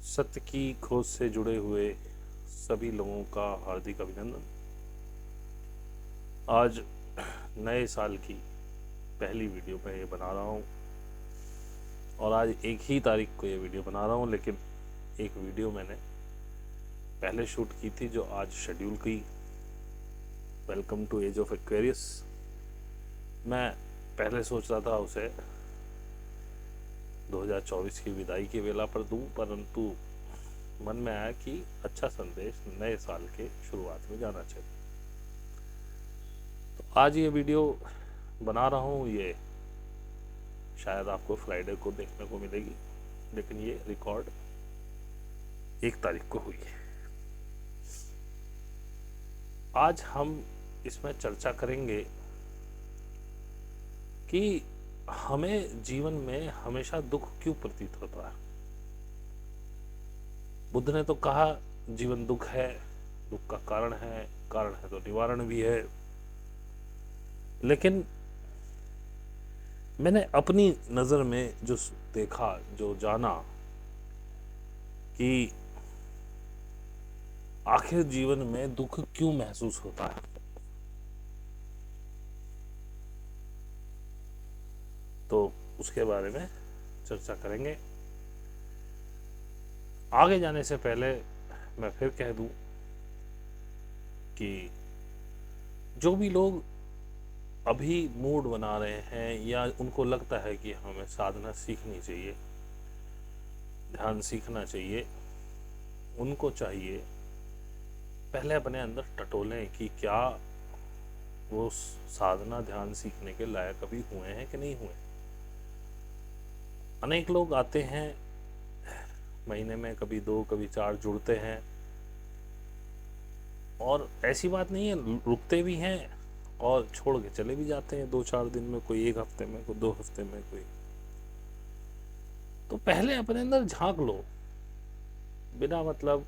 सत्य की खोज से जुड़े हुए सभी लोगों का हार्दिक अभिनंदन। आज नए साल की पहली वीडियो मैं ये बना रहा हूँ और आज एक ही तारीख को ये वीडियो बना रहा हूँ, लेकिन एक वीडियो मैंने पहले शूट की थी जो आज शेड्यूल की। Welcome to age of Aquarius. मैं पहले सोच रहा था उसे 2024 की विदाई की वेला पर दूं, परंतु मन में आया कि अच्छा संदेश नए साल के शुरुआत में जाना चाहिए। तो आज ये वीडियो बना रहा हूँ, ये शायद आपको फ्राइडे को देखने को मिलेगी, लेकिन ये रिकॉर्ड 1 तारीख को हुई है। आज हम इसमें चर्चा करेंगे कि हमें जीवन में हमेशा दुख क्यों प्रतीत होता है। बुद्ध ने तो कहा जीवन दुख है, दुख का कारण है तो निवारण भी है। लेकिन मैंने अपनी नज़र में जो देखा, जो जाना कि आखिर जीवन में दुख क्यों महसूस होता है, तो उसके बारे में चर्चा करेंगे। आगे जाने से पहले मैं फिर कह दूं कि जो भी लोग अभी मूड बना रहे हैं या उनको लगता है कि हमें साधना सीखनी चाहिए, ध्यान सीखना चाहिए, उनको चाहिए पहले अपने अंदर टटोलें कि क्या वो साधना ध्यान सीखने के लायक अभी हुए हैं कि नहीं हुए। अनेक लोग आते हैं, महीने में कभी 2 कभी 4 जुड़ते हैं, और ऐसी बात नहीं है, रुकते भी हैं और छोड़ के चले भी जाते हैं 2-4 दिन में, कोई 1 हफ्ते में, कोई 2 हफ्ते में, कोई। तो पहले अपने अंदर झांक लो, बिना मतलब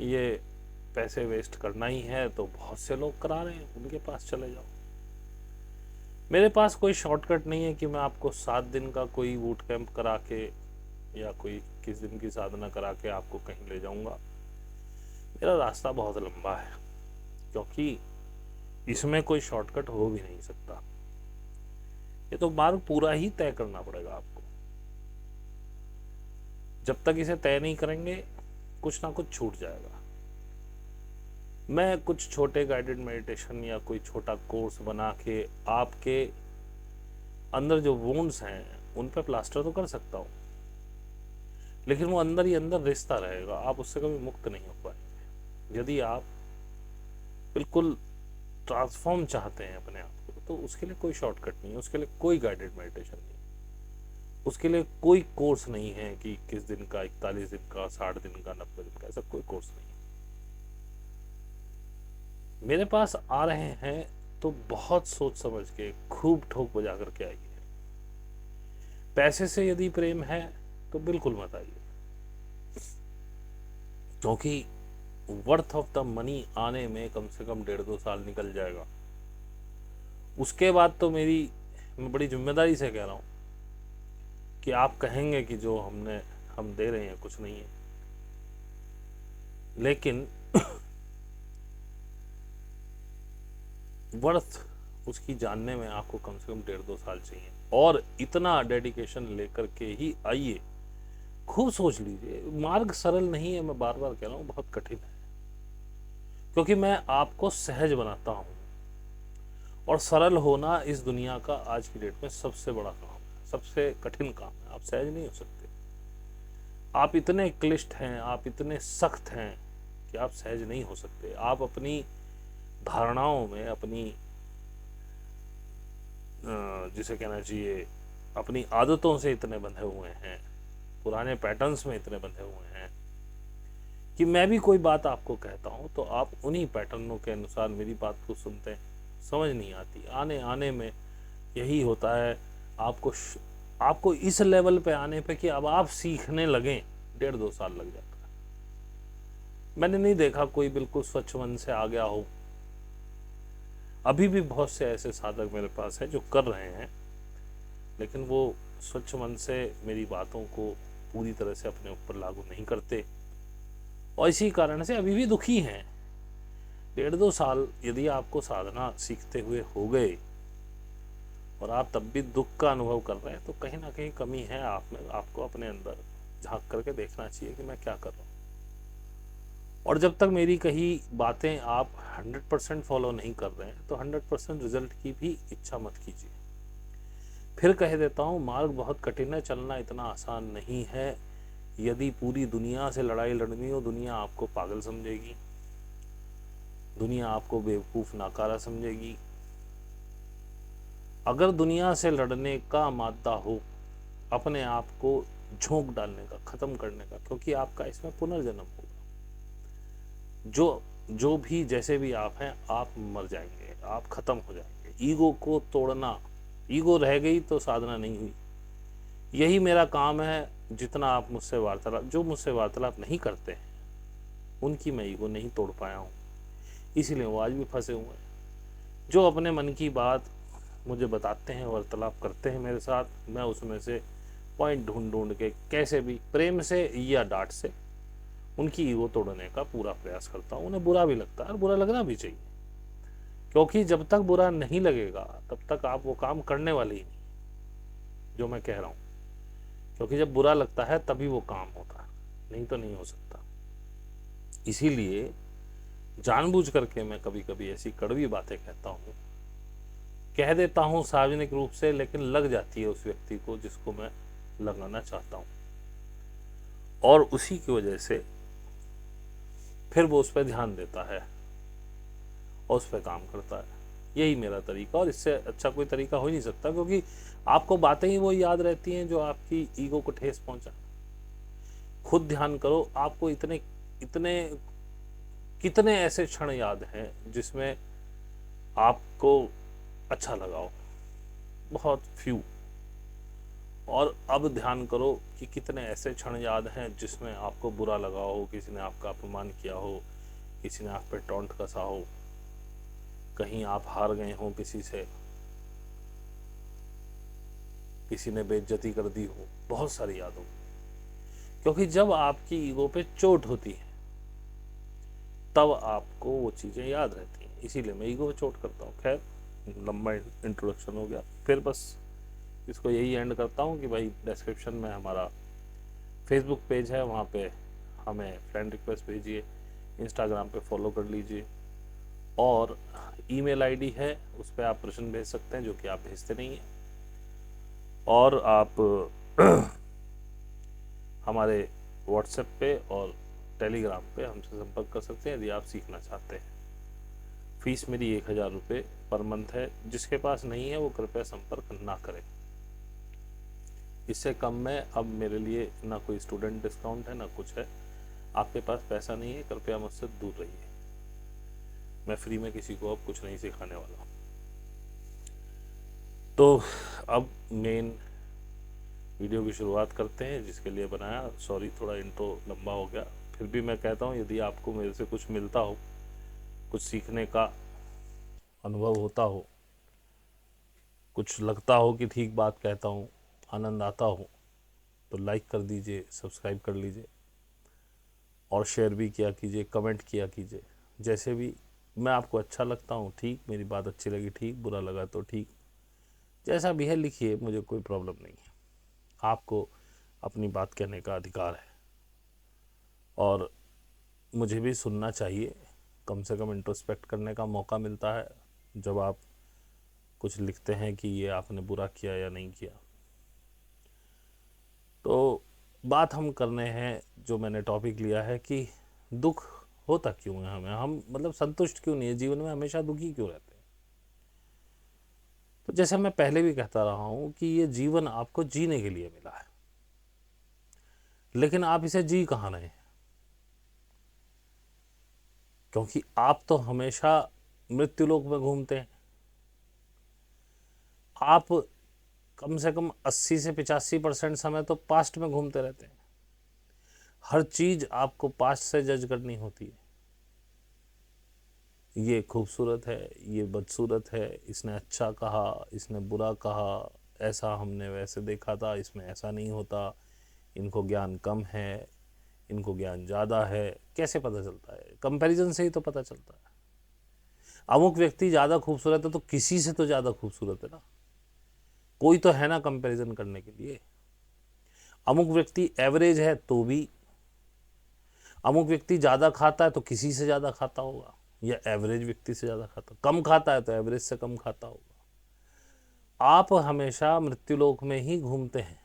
ये पैसे वेस्ट करना ही है तो बहुत से लोग करा रहे हैं, उनके पास चले जाओ। मेरे पास कोई शॉर्टकट नहीं है कि मैं आपको 7 दिन का कोई बूट कैंप करा के या कोई किस दिन की साधना करा के आपको कहीं ले जाऊंगा। मेरा रास्ता बहुत लंबा है, क्योंकि इसमें कोई शॉर्टकट हो भी नहीं सकता। ये तो मार्ग पूरा ही तय करना पड़ेगा आपको। जब तक इसे तय नहीं करेंगे कुछ ना कुछ छूट जाएगा। मैं कुछ छोटे गाइडेड मेडिटेशन या कोई छोटा कोर्स बना के आपके अंदर जो वुंड्स हैं उन पे प्लास्टर तो कर सकता हूँ, लेकिन वो अंदर ही अंदर रिश्ता रहेगा, आप उससे कभी मुक्त नहीं हो पाएंगे। यदि आप बिल्कुल ट्रांसफॉर्म चाहते हैं अपने आप को, तो उसके लिए कोई शॉर्टकट नहीं है, उसके लिए कोई गाइडेड मेडिटेशन नहीं, उसके लिए कोई कोर्स नहीं है कि किस दिन का, 41 दिन का, 60 दिन का, 90 दिन का, ऐसा कोई कोर्स नहीं है। मेरे पास आ रहे हैं तो बहुत सोच समझ के खूब ठोक बजा करके आइए। पैसे से यदि प्रेम है तो बिल्कुल मत आइए, क्योंकि वर्थ ऑफ द मनी आने में कम से कम 1.5-2 साल निकल जाएगा। उसके बाद तो मैं बड़ी जिम्मेदारी से कह रहा हूँ कि आप कहेंगे कि जो हम दे रहे हैं कुछ नहीं है, लेकिन वर्थ उसकी जानने में आपको कम से कम 1.5-2 साल चाहिए, और इतना डेडिकेशन लेकर के ही आइए। खूब सोच लीजिए, मार्ग सरल नहीं है, मैं बार बार कह रहा हूँ, बहुत कठिन है, क्योंकि मैं आपको सहज बनाता हूँ, और सरल होना इस दुनिया का आज की डेट में सबसे बड़ा काम है, सबसे कठिन काम है। आप सहज नहीं हो सकते, आप इतने क्लिष्ट हैं, आप इतने सख्त हैं कि आप सहज नहीं हो सकते। आप अपनी धारणाओं में, अपनी जिसे कहना चाहिए अपनी आदतों से इतने बंधे हुए हैं, पुराने पैटर्न्स में इतने बंधे हुए हैं कि मैं भी कोई बात आपको कहता हूं तो आप उन्हीं पैटर्नों के अनुसार मेरी बात को सुनते हैं। समझ नहीं आती, आने आने में यही होता है। आपको इस लेवल पे आने पे कि अब आप सीखने लगें 1.5-2 साल लग जाता है। मैंने नहीं देखा कोई बिल्कुल स्वच्छ मन से आ गया हो। अभी भी बहुत से ऐसे साधक मेरे पास हैं जो कर रहे हैं, लेकिन वो स्वच्छ मन से मेरी बातों को पूरी तरह से अपने ऊपर लागू नहीं करते और इसी कारण से अभी भी दुखी हैं। 1.5-2 साल यदि आपको साधना सीखते हुए हो गए और आप तब भी दुख का अनुभव कर रहे हैं तो कहीं ना कहीं कमी है आप में। आपको अपने अंदर झांक करके देखना चाहिए कि मैं क्या कर रहा हूँ। और जब तक मेरी कही बातें आप 100% फॉलो नहीं कर रहे हैं तो 100% रिजल्ट की भी इच्छा मत कीजिए। फिर कह देता हूँ, मार्ग बहुत कठिन है, चलना इतना आसान नहीं है। यदि पूरी दुनिया से लड़ाई लड़नी हो, दुनिया आपको पागल समझेगी, दुनिया आपको बेवकूफ़ नाकारा समझेगी। अगर दुनिया से लड़ने का मादा हो, अपने आप को झोंक डालने का, ख़त्म करने का, क्योंकि आपका इसमें पुनर्जन्म होगा। जो भी जैसे भी आप हैं, आप मर जाएंगे, आप ख़त्म हो जाएंगे। ईगो को तोड़ना, ईगो रह गई तो साधना नहीं हुई। यही मेरा काम है। जितना आप मुझसे वार्तालाप, जो मुझसे वार्तालाप नहीं करते हैं उनकी मैं ईगो नहीं तोड़ पाया हूँ, इसीलिए वो आज भी फंसे हुए हैं। जो अपने मन की बात मुझे बताते हैं, वार्तालाप करते हैं मेरे साथ, मैं उसमें से पॉइंट ढूंढ ढूंढ के कैसे भी प्रेम से या डांट से उनकी ईगो तोड़ने का पूरा प्रयास करता हूँ। उन्हें बुरा भी लगता है और बुरा लगना भी चाहिए, क्योंकि जब तक बुरा नहीं लगेगा तब तक आप वो काम करने वाले ही नहीं जो मैं कह रहा हूँ। क्योंकि जब बुरा लगता है तभी वो काम होता है, नहीं तो नहीं हो सकता। इसीलिए जानबूझ करके मैं कभी कभी ऐसी कड़वी बातें कहता हूँ, कह देता हूँ सार्वजनिक रूप से, लेकिन लग जाती है उस व्यक्ति को जिसको मैं लगाना चाहता हूँ, और उसी की वजह से फिर वो उस पर ध्यान देता है और उस पर काम करता है। यही मेरा तरीका, और इससे अच्छा कोई तरीका हो ही नहीं सकता, क्योंकि आपको बातें ही वो याद रहती हैं जो आपकी ईगो को ठेस पहुंचा। खुद ध्यान करो, आपको इतने इतने कितने ऐसे क्षण याद हैं जिसमें आपको अच्छा लगा हो, बहुत फ्यू। और अब ध्यान करो कि कितने ऐसे क्षण याद हैं जिसमें आपको बुरा लगा हो, किसी ने आपका अपमान किया हो, किसी ने आप पे टॉन्ट कसा हो, कहीं आप हार गए हो किसी से, किसी ने बेइज्जती कर दी हो, बहुत सारी याद हो। क्योंकि जब आपकी ईगो पे चोट होती है तब आपको वो चीज़ें याद रहती हैं, इसीलिए मैं ईगो पे चोट करता हूँ। खैर, लंबा इंट्रोडक्शन हो गया। फिर बस इसको यही एंड करता हूँ कि भाई डिस्क्रिप्शन में हमारा फेसबुक पेज है, वहाँ पे हमें फ्रेंड रिक्वेस्ट भेजिए, इंस्टाग्राम पे फॉलो कर लीजिए, और ईमेल आईडी है, उस पर आप प्रश्न भेज सकते हैं जो कि आप भेजते नहीं हैं। और आप हमारे व्हाट्सएप पे और टेलीग्राम पे हमसे संपर्क कर सकते हैं यदि आप सीखना चाहते हैं। फीस मेरी 1000 रुपये पर मंथ है। जिसके पास नहीं है वो कृपया संपर्क ना करें। इससे कम में अब मेरे लिए ना कोई स्टूडेंट डिस्काउंट है ना कुछ है। आपके पास पैसा नहीं है, कृपया मुझसे दूर रहिए। मैं फ्री में किसी को अब कुछ नहीं सिखाने वाला। तो अब मेन वीडियो की शुरुआत करते हैं, जिसके लिए बनाया। सॉरी, थोड़ा इंट्रो लंबा हो गया। फिर भी मैं कहता हूँ, यदि आपको मेरे से कुछ मिलता हो, कुछ सीखने का अनुभव होता हो, कुछ लगता हो कि ठीक बात कहता हूँ, आनंद आता हो, तो लाइक कर दीजिए, सब्सक्राइब कर लीजिए, और शेयर भी किया कीजिए, कमेंट किया कीजिए। जैसे भी मैं आपको अच्छा लगता हूँ ठीक, मेरी बात अच्छी लगी ठीक, बुरा लगा तो ठीक, जैसा भी है लिखिए, मुझे कोई प्रॉब्लम नहीं है। आपको अपनी बात कहने का अधिकार है और मुझे भी सुनना चाहिए। कम से कम इंट्रोस्पेक्ट करने का मौका मिलता है जब आप कुछ लिखते हैं कि ये आपने बुरा किया या नहीं किया। तो बात हम करने हैं, जो मैंने टॉपिक लिया है कि दुख होता क्यों है हमें, हम मतलब संतुष्ट क्यों नहीं है जीवन में, हमेशा दुखी क्यों रहते हैं। तो जैसे मैं पहले भी कहता रहा हूं कि ये जीवन आपको जीने के लिए मिला है, लेकिन आप इसे जी कहाँ रहे हैं? क्योंकि आप तो हमेशा मृत्युलोक में घूमते हैं। आप कम से कम 80 से 85% समय तो पास्ट में घूमते रहते हैं। हर चीज आपको पास्ट से जज करनी होती है। ये खूबसूरत है, ये बदसूरत है, इसने अच्छा कहा, इसने बुरा कहा, ऐसा हमने वैसे देखा था, इसमें ऐसा नहीं होता, इनको ज्ञान कम है, इनको ज्ञान ज़्यादा है। कैसे पता चलता है? कंपैरिजन से ही तो पता चलता है। अमुक व्यक्ति ज़्यादा खूबसूरत है तो किसी से तो ज़्यादा खूबसूरत है ना, कोई तो है ना कंपैरिजन करने के लिए। अमुक व्यक्ति एवरेज है तो भी, अमुक व्यक्ति ज़्यादा खाता है तो किसी से ज़्यादा खाता होगा, या एवरेज व्यक्ति से ज़्यादा खाता, कम खाता है तो एवरेज से कम खाता होगा। आप हमेशा मृत्युलोक में ही घूमते हैं।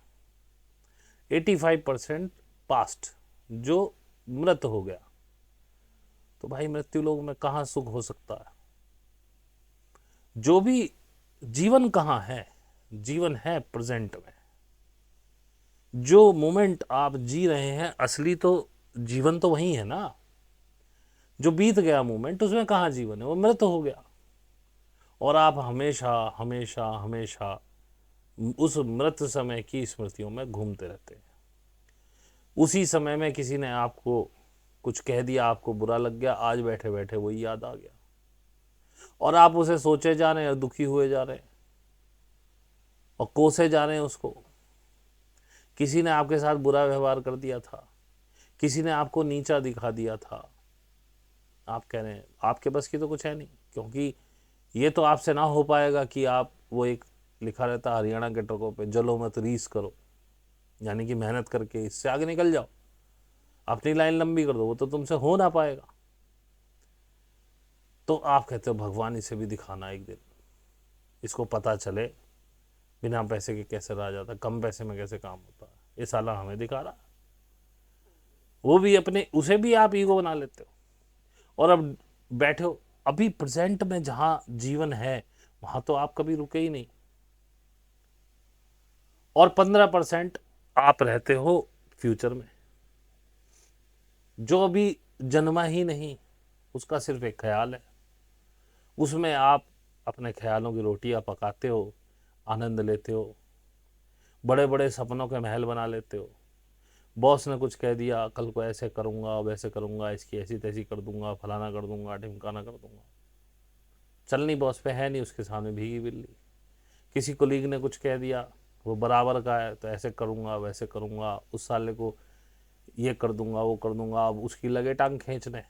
85% पास्ट जो मृत हो गया, तो भाई मृत्युलोक में कहाँ सुख हो सकता है? जो भी जीवन कहाँ है? जीवन है प्रेजेंट में। जो मोमेंट आप जी रहे हैं असली तो जीवन तो वही है ना। जो बीत गया मोमेंट उसमें कहाँ जीवन है? वो मृत हो गया। और आप हमेशा हमेशा हमेशा उस मृत समय की स्मृतियों में घूमते रहते हैं। उसी समय में किसी ने आपको कुछ कह दिया, आपको बुरा लग गया, आज बैठे बैठे वही याद आ गया और आप उसे सोचे जा रहे हैं और दुखी हुए जा रहे हैं और कोसे जा रहे हैं उसको। किसी ने आपके साथ बुरा व्यवहार कर दिया था, किसी ने आपको नीचा दिखा दिया था, आप कह रहे हैं आपके बस की तो कुछ है नहीं, क्योंकि ये तो आपसे ना हो पाएगा कि आप, वो एक लिखा रहता हरियाणा के ट्रकों पे, जलो मत रीस करो, यानी कि मेहनत करके इससे आगे निकल जाओ, अपनी लाइन लंबी कर दो, वो तो तुमसे हो ना पाएगा। तो आप कहते हो भगवान इसे भी दिखाना एक दिन, इसको पता चले बिना पैसे के कैसे रहा जाता, कम पैसे में कैसे काम होता है, ये साला हमें दिखा रहा। वो भी अपने, उसे भी आप ईगो बना लेते हो और अब बैठे हो अभी प्रेजेंट में जहां जीवन है वहां तो आप कभी रुके ही नहीं। और 15% आप रहते हो फ्यूचर में, जो अभी जन्मा ही नहीं, उसका सिर्फ एक ख्याल है, उसमें आप अपने ख्यालों की रोटियां पकाते हो, आनंद लेते हो, बड़े बड़े सपनों के महल बना लेते हो। बॉस ने कुछ कह दिया, कल को ऐसे करूंगा वैसे करूंगा, इसकी ऐसी तैसी कर दूंगा, फलाना कर दूंगा, ढिमकाना कर दूंगा। चलनी बॉस पे है नहीं, उसके सामने भीगी बिल्ली। किसी कोलीग ने कुछ कह दिया, वो बराबर का है तो ऐसे करूंगा वैसे करूंगा, उस साले को ये कर दूंगा वो कर दूंगा, अब उसकी लगे टांग खींचने।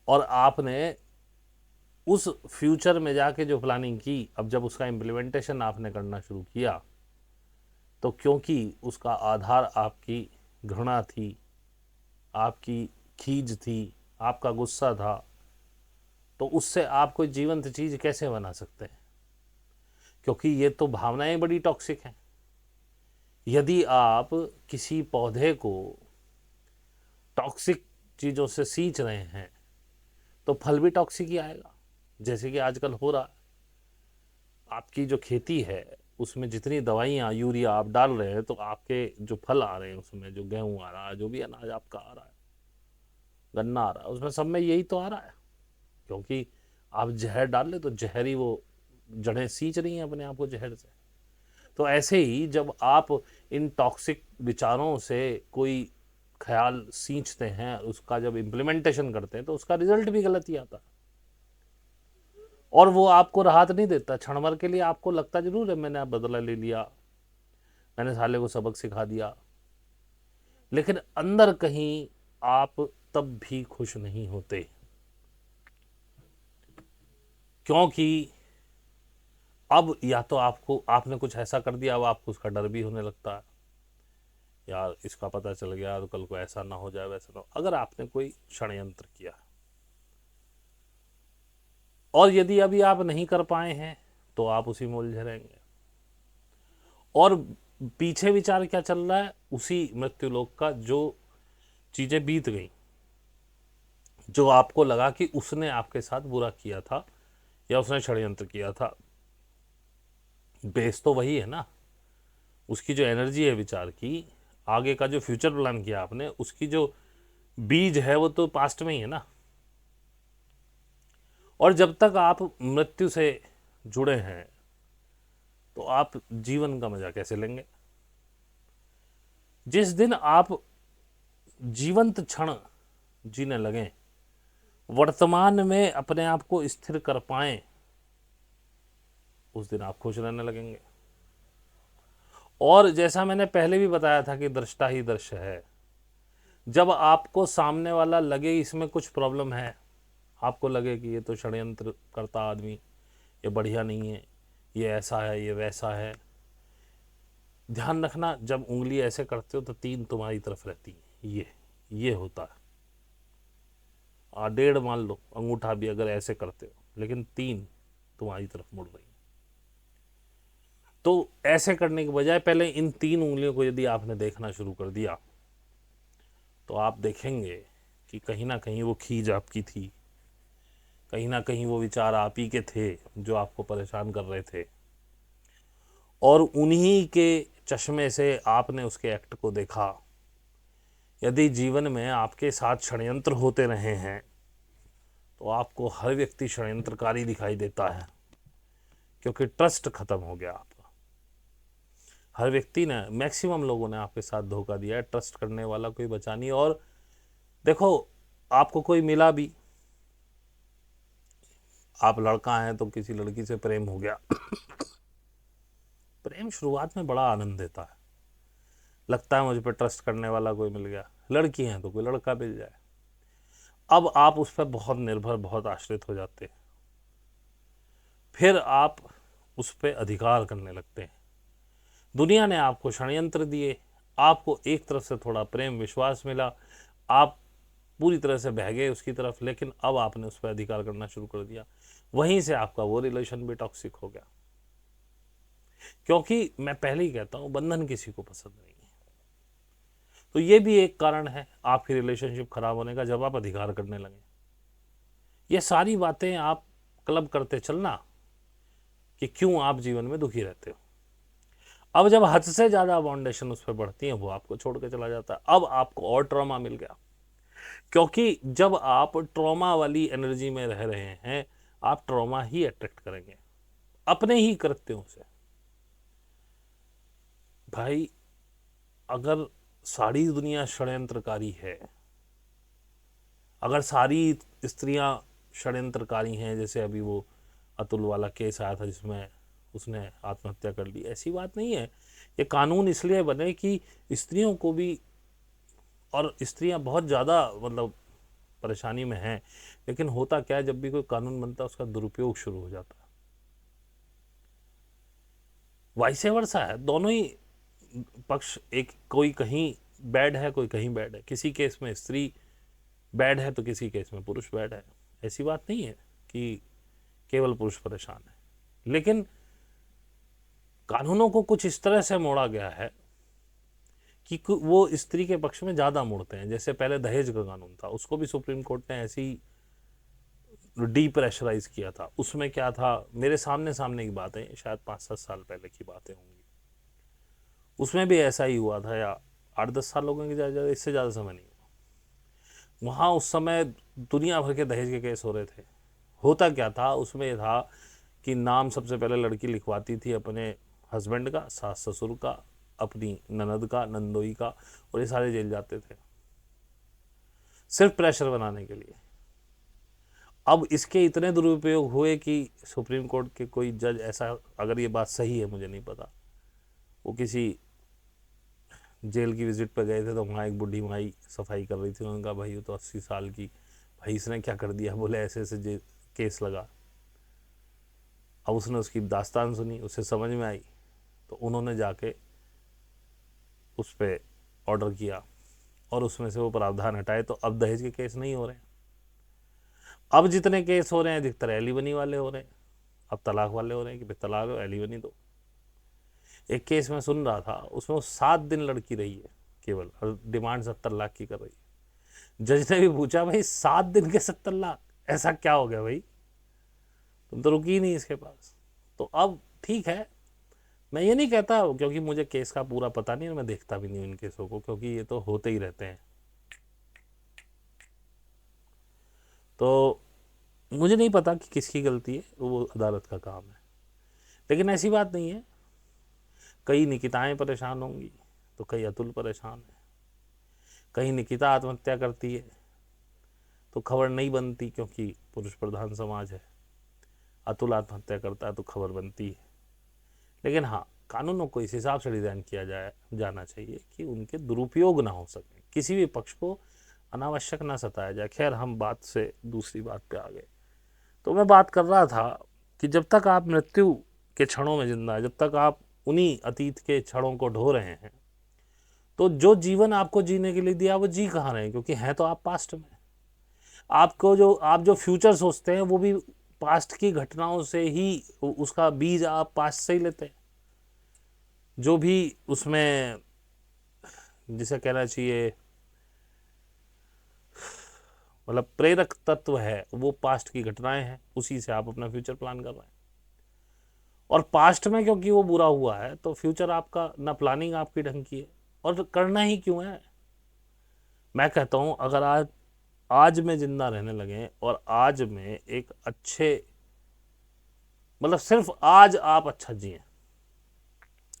और आपने उस फ्यूचर में जाके जो प्लानिंग की, अब जब उसका इम्प्लीमेंटेशन आपने करना शुरू किया, तो क्योंकि उसका आधार आपकी घृणा थी, आपकी खीज थी, आपका गुस्सा था, तो उससे आप कोई जीवंत चीज कैसे बना सकते हैं? क्योंकि ये तो भावनाएं बड़ी टॉक्सिक हैं। यदि आप किसी पौधे को टॉक्सिक चीज़ों से सींच रहे हैं तो फल भी टॉक्सिक ही आएगा, जैसे कि आजकल हो रहा है। आपकी जो खेती है उसमें जितनी दवाइयाँ यूरिया आप डाल रहे हैं, तो आपके जो फल आ रहे हैं उसमें, जो गेहूँ आ रहा है, जो भी अनाज आपका आ रहा है, गन्ना आ रहा है, उसमें सब में यही तो आ रहा है। क्योंकि आप जहर डाल ले तो जहर ही वो जड़ें सींच रही हैं अपने आप को जहर से। तो ऐसे ही जब आप इन टॉक्सिक विचारों से कोई ख्याल सींचते हैं, उसका जब इम्प्लीमेंटेशन करते हैं तो उसका रिजल्ट भी गलत ही आता है। और वो आपको राहत नहीं देता, क्षण भर के लिए आपको लगता जरूर है मैंने आप बदला ले लिया, मैंने साले को सबक सिखा दिया, लेकिन अंदर कहीं आप तब भी खुश नहीं होते। क्योंकि अब या तो आपको, आपने कुछ ऐसा कर दिया, अब आपको उसका डर भी होने लगता है, यार इसका पता चल गया तो कल को ऐसा ना हो जाए वैसा ना हो। अगर आपने कोई षड्यंत्र किया और यदि अभी आप नहीं कर पाए हैं तो आप उसी में उलझे रहेंगे। और पीछे विचार क्या चल रहा है? उसी मृत्युलोक का, जो चीजें बीत गई, जो आपको लगा कि उसने आपके साथ बुरा किया था या उसने षड्यंत्र किया था, बेस तो वही है ना। उसकी जो एनर्जी है विचार की, आगे का जो फ्यूचर प्लान किया आपने, उसकी जो बीज है वो तो पास्ट में ही है ना। और जब तक आप मृत्यु से जुड़े हैं तो आप जीवन का मजा कैसे लेंगे? जिस दिन आप जीवंत क्षण जीने लगें, वर्तमान में अपने आप को स्थिर कर पाएं, उस दिन आप खुश रहने लगेंगे। और जैसा मैंने पहले भी बताया था कि दृष्टा ही दृश्य है। जब आपको सामने वाला लगे इसमें कुछ प्रॉब्लम है, आपको लगे कि ये तो षड्यंत्र करता आदमी, ये बढ़िया नहीं है, ये ऐसा है, ये वैसा है, ध्यान रखना जब उंगली ऐसे करते हो तो 3 तुम्हारी तरफ रहती है। ये होता है। 1.5 मान लो अंगूठा भी अगर ऐसे करते हो, लेकिन 3 तुम्हारी तरफ मुड़ रही। तो ऐसे करने के बजाय पहले इन 3 उंगलियों को यदि आपने देखना शुरू कर दिया तो आप देखेंगे कि कहीं ना कहीं वो खींच आपकी थी, कहीं ना कहीं वो विचार आप ही के थे जो आपको परेशान कर रहे थे, और उन्हीं के चश्मे से आपने उसके एक्ट को देखा। यदि जीवन में आपके साथ षड्यंत्र होते रहे हैं तो आपको हर व्यक्ति षड्यंत्रकारी दिखाई देता है, क्योंकि ट्रस्ट खत्म हो गया आपका। हर व्यक्ति ने, मैक्सिमम लोगों ने आपके साथ धोखा दिया है, ट्रस्ट करने वाला कोई बचा नहीं। और देखो, आपको कोई मिला भी, आप लड़का हैं तो किसी लड़की से प्रेम हो गया प्रेम शुरुआत में बड़ा आनंद देता है, लगता है मुझ पर ट्रस्ट करने वाला कोई मिल गया। लड़की हैं तो कोई लड़का मिल जाए, अब आप उस पर बहुत निर्भर, बहुत आश्रित हो जाते हैं। फिर आप उस पर अधिकार करने लगते हैं। दुनिया ने आपको षड्यंत्र दिए, आपको एक तरफ से थोड़ा प्रेम विश्वास मिला, आप पूरी तरह से बह गए उसकी तरफ, लेकिन अब आपने उस पर अधिकार करना शुरू कर दिया। वहीं से आपका वो रिलेशन भी टॉक्सिक हो गया। क्योंकि मैं पहले ही कहता हूं, बंधन किसी को पसंद नहीं है। तो ये भी एक कारण है आपकी रिलेशनशिप खराब होने का, जब आप अधिकार करने लगे। ये सारी बातें आप क्लब करते चलना कि क्यों आप जीवन में दुखी रहते हो। अब जब हद से ज्यादा बाउंडेशन उस पर बढ़ती है, वो आपको छोड़ के चला जाता है। अब आपको और ट्रॉमा मिल गया, क्योंकि जब आप ट्रॉमा वाली एनर्जी में रह रहे हैं, आप ट्रॉमा ही अट्रैक्ट करेंगे अपने ही कृत्यों से। भाई, अगर सारी दुनिया षड्यंत्रकारी है, अगर सारी स्त्रियां षड्यंत्रकारी हैं, जैसे अभी वो अतुल वाला केस आया था जिसमें उसने आत्महत्या कर ली, ऐसी बात नहीं है। ये कानून इसलिए बने कि स्त्रियों को भी, और स्त्रियां बहुत ज़्यादा मतलब परेशानी में हैं, लेकिन होता क्या है, जब भी कोई कानून बनता है उसका दुरुपयोग शुरू हो जाता है। वाइस वर्सा है, दोनों ही पक्ष, एक कोई कहीं बैड है, कोई कहीं बैड है। किसी केस में स्त्री बैड है तो किसी केस में पुरुष बैड है। ऐसी बात नहीं है कि केवल पुरुष परेशान है, लेकिन कानूनों को कुछ इस तरह से मोड़ा गया है कि वो स्त्री के पक्ष में ज़्यादा मुड़ते हैं। जैसे पहले दहेज का कानून था, उसको भी सुप्रीम कोर्ट ने ऐसी डी प्रेशराइज किया था। उसमें क्या था, मेरे सामने सामने की बात है, शायद 5-7 साल पहले की बातें होंगी, उसमें भी ऐसा ही हुआ था, या 8-10 साल लोगों की, ज़्यादा, इससे ज़्यादा समय नहीं हुआ। वहाँ उस समय दुनिया भर के दहेज के केस हो रहे थे। होता क्या था उसमें, यह था कि नाम सबसे पहले लड़की लिखवाती थी अपने हस्बैंड का, सास ससुर का, अपनी ननद का, नंदोई का, और ये सारे जेल जाते थे सिर्फ प्रेशर बनाने के लिए। अब इसके इतने दुरुपयोग हुए कि सुप्रीम कोर्ट के कोई जज, ऐसा, अगर ये बात सही है मुझे नहीं पता, वो किसी जेल की विजिट पर गए थे तो वहाँ एक बुढ़ी माई सफाई कर रही थी। उन्होंने कहा भाई वो तो 80 साल की, भाई इसने क्या कर दिया? बोले ऐसे ऐसे केस लगा। अब उसने उसकी दास्तान सुनी, उसे समझ में आई, तो उन्होंने जाके उस पर ऑर्डर किया और उसमें से वो प्रावधान हटाए। तो अब दहेज के केस नहीं हो रहे हैं। अब जितने केस हो रहे हैं अधिकतर एलिमनी वाले हो रहे हैं, अब तलाक वाले हो रहे हैं कि भाई तलाक हो, एलिमनी दो। एक केस में सुन रहा था, उसमें वो 7 दिन लड़की रही है केवल, और डिमांड 70 लाख की कर रही है। जज ने भी पूछा भाई 7 दिन के 70 लाख, ऐसा क्या हो गया भाई, तुम तो रुकी ही नहीं इसके पास। तो अब ठीक है, मैं ये नहीं कहता, क्योंकि मुझे केस का पूरा पता नहीं और मैं देखता भी नहीं इन केसों को, क्योंकि ये तो होते ही रहते हैं, तो मुझे नहीं पता कि किसकी गलती है, वो अदालत का काम है। लेकिन ऐसी बात नहीं है, कई निकिताएं परेशान होंगी तो कई अतुल परेशान है। कहीं निकिता आत्महत्या करती है तो खबर नहीं बनती, क्योंकि पुरुष प्रधान समाज है। अतुल आत्महत्या करता है तो खबर बनती है। लेकिन हाँ, कानूनों को इस हिसाब से डिज़ाइन किया जाना चाहिए कि उनके दुरुपयोग ना हो सके, किसी भी पक्ष को अनावश्यक ना सताया जाए। खैर, हम बात से दूसरी बात पे आ गए। तो मैं बात कर रहा था कि जब तक आप मृत्यु के क्षणों में जिंदा है, जब तक आप उन्हीं अतीत के क्षणों को ढो रहे हैं, तो जो जीवन आपको जीने के लिए दिया वो जी कहाँ रहे हैं, क्योंकि हैं तो आप पास्ट में। आप जो फ्यूचर सोचते हैं वो भी पास्ट की घटनाओं से ही, उसका बीज आप पास्ट से ही लेते हैं। जो भी उसमें जिसे कहना चाहिए मतलब प्रेरक तत्व है, वो पास्ट की घटनाएं हैं, उसी से आप अपना फ्यूचर प्लान कर रहे हैं। और पास्ट में क्योंकि वो बुरा हुआ है, तो फ्यूचर आपका ना, प्लानिंग आपकी ढंग की है, और करना ही क्यों है। मैं कहता हूं अगर आज में जिंदा रहने लगे और आज में एक अच्छे, मतलब सिर्फ आज आप अच्छा जिए,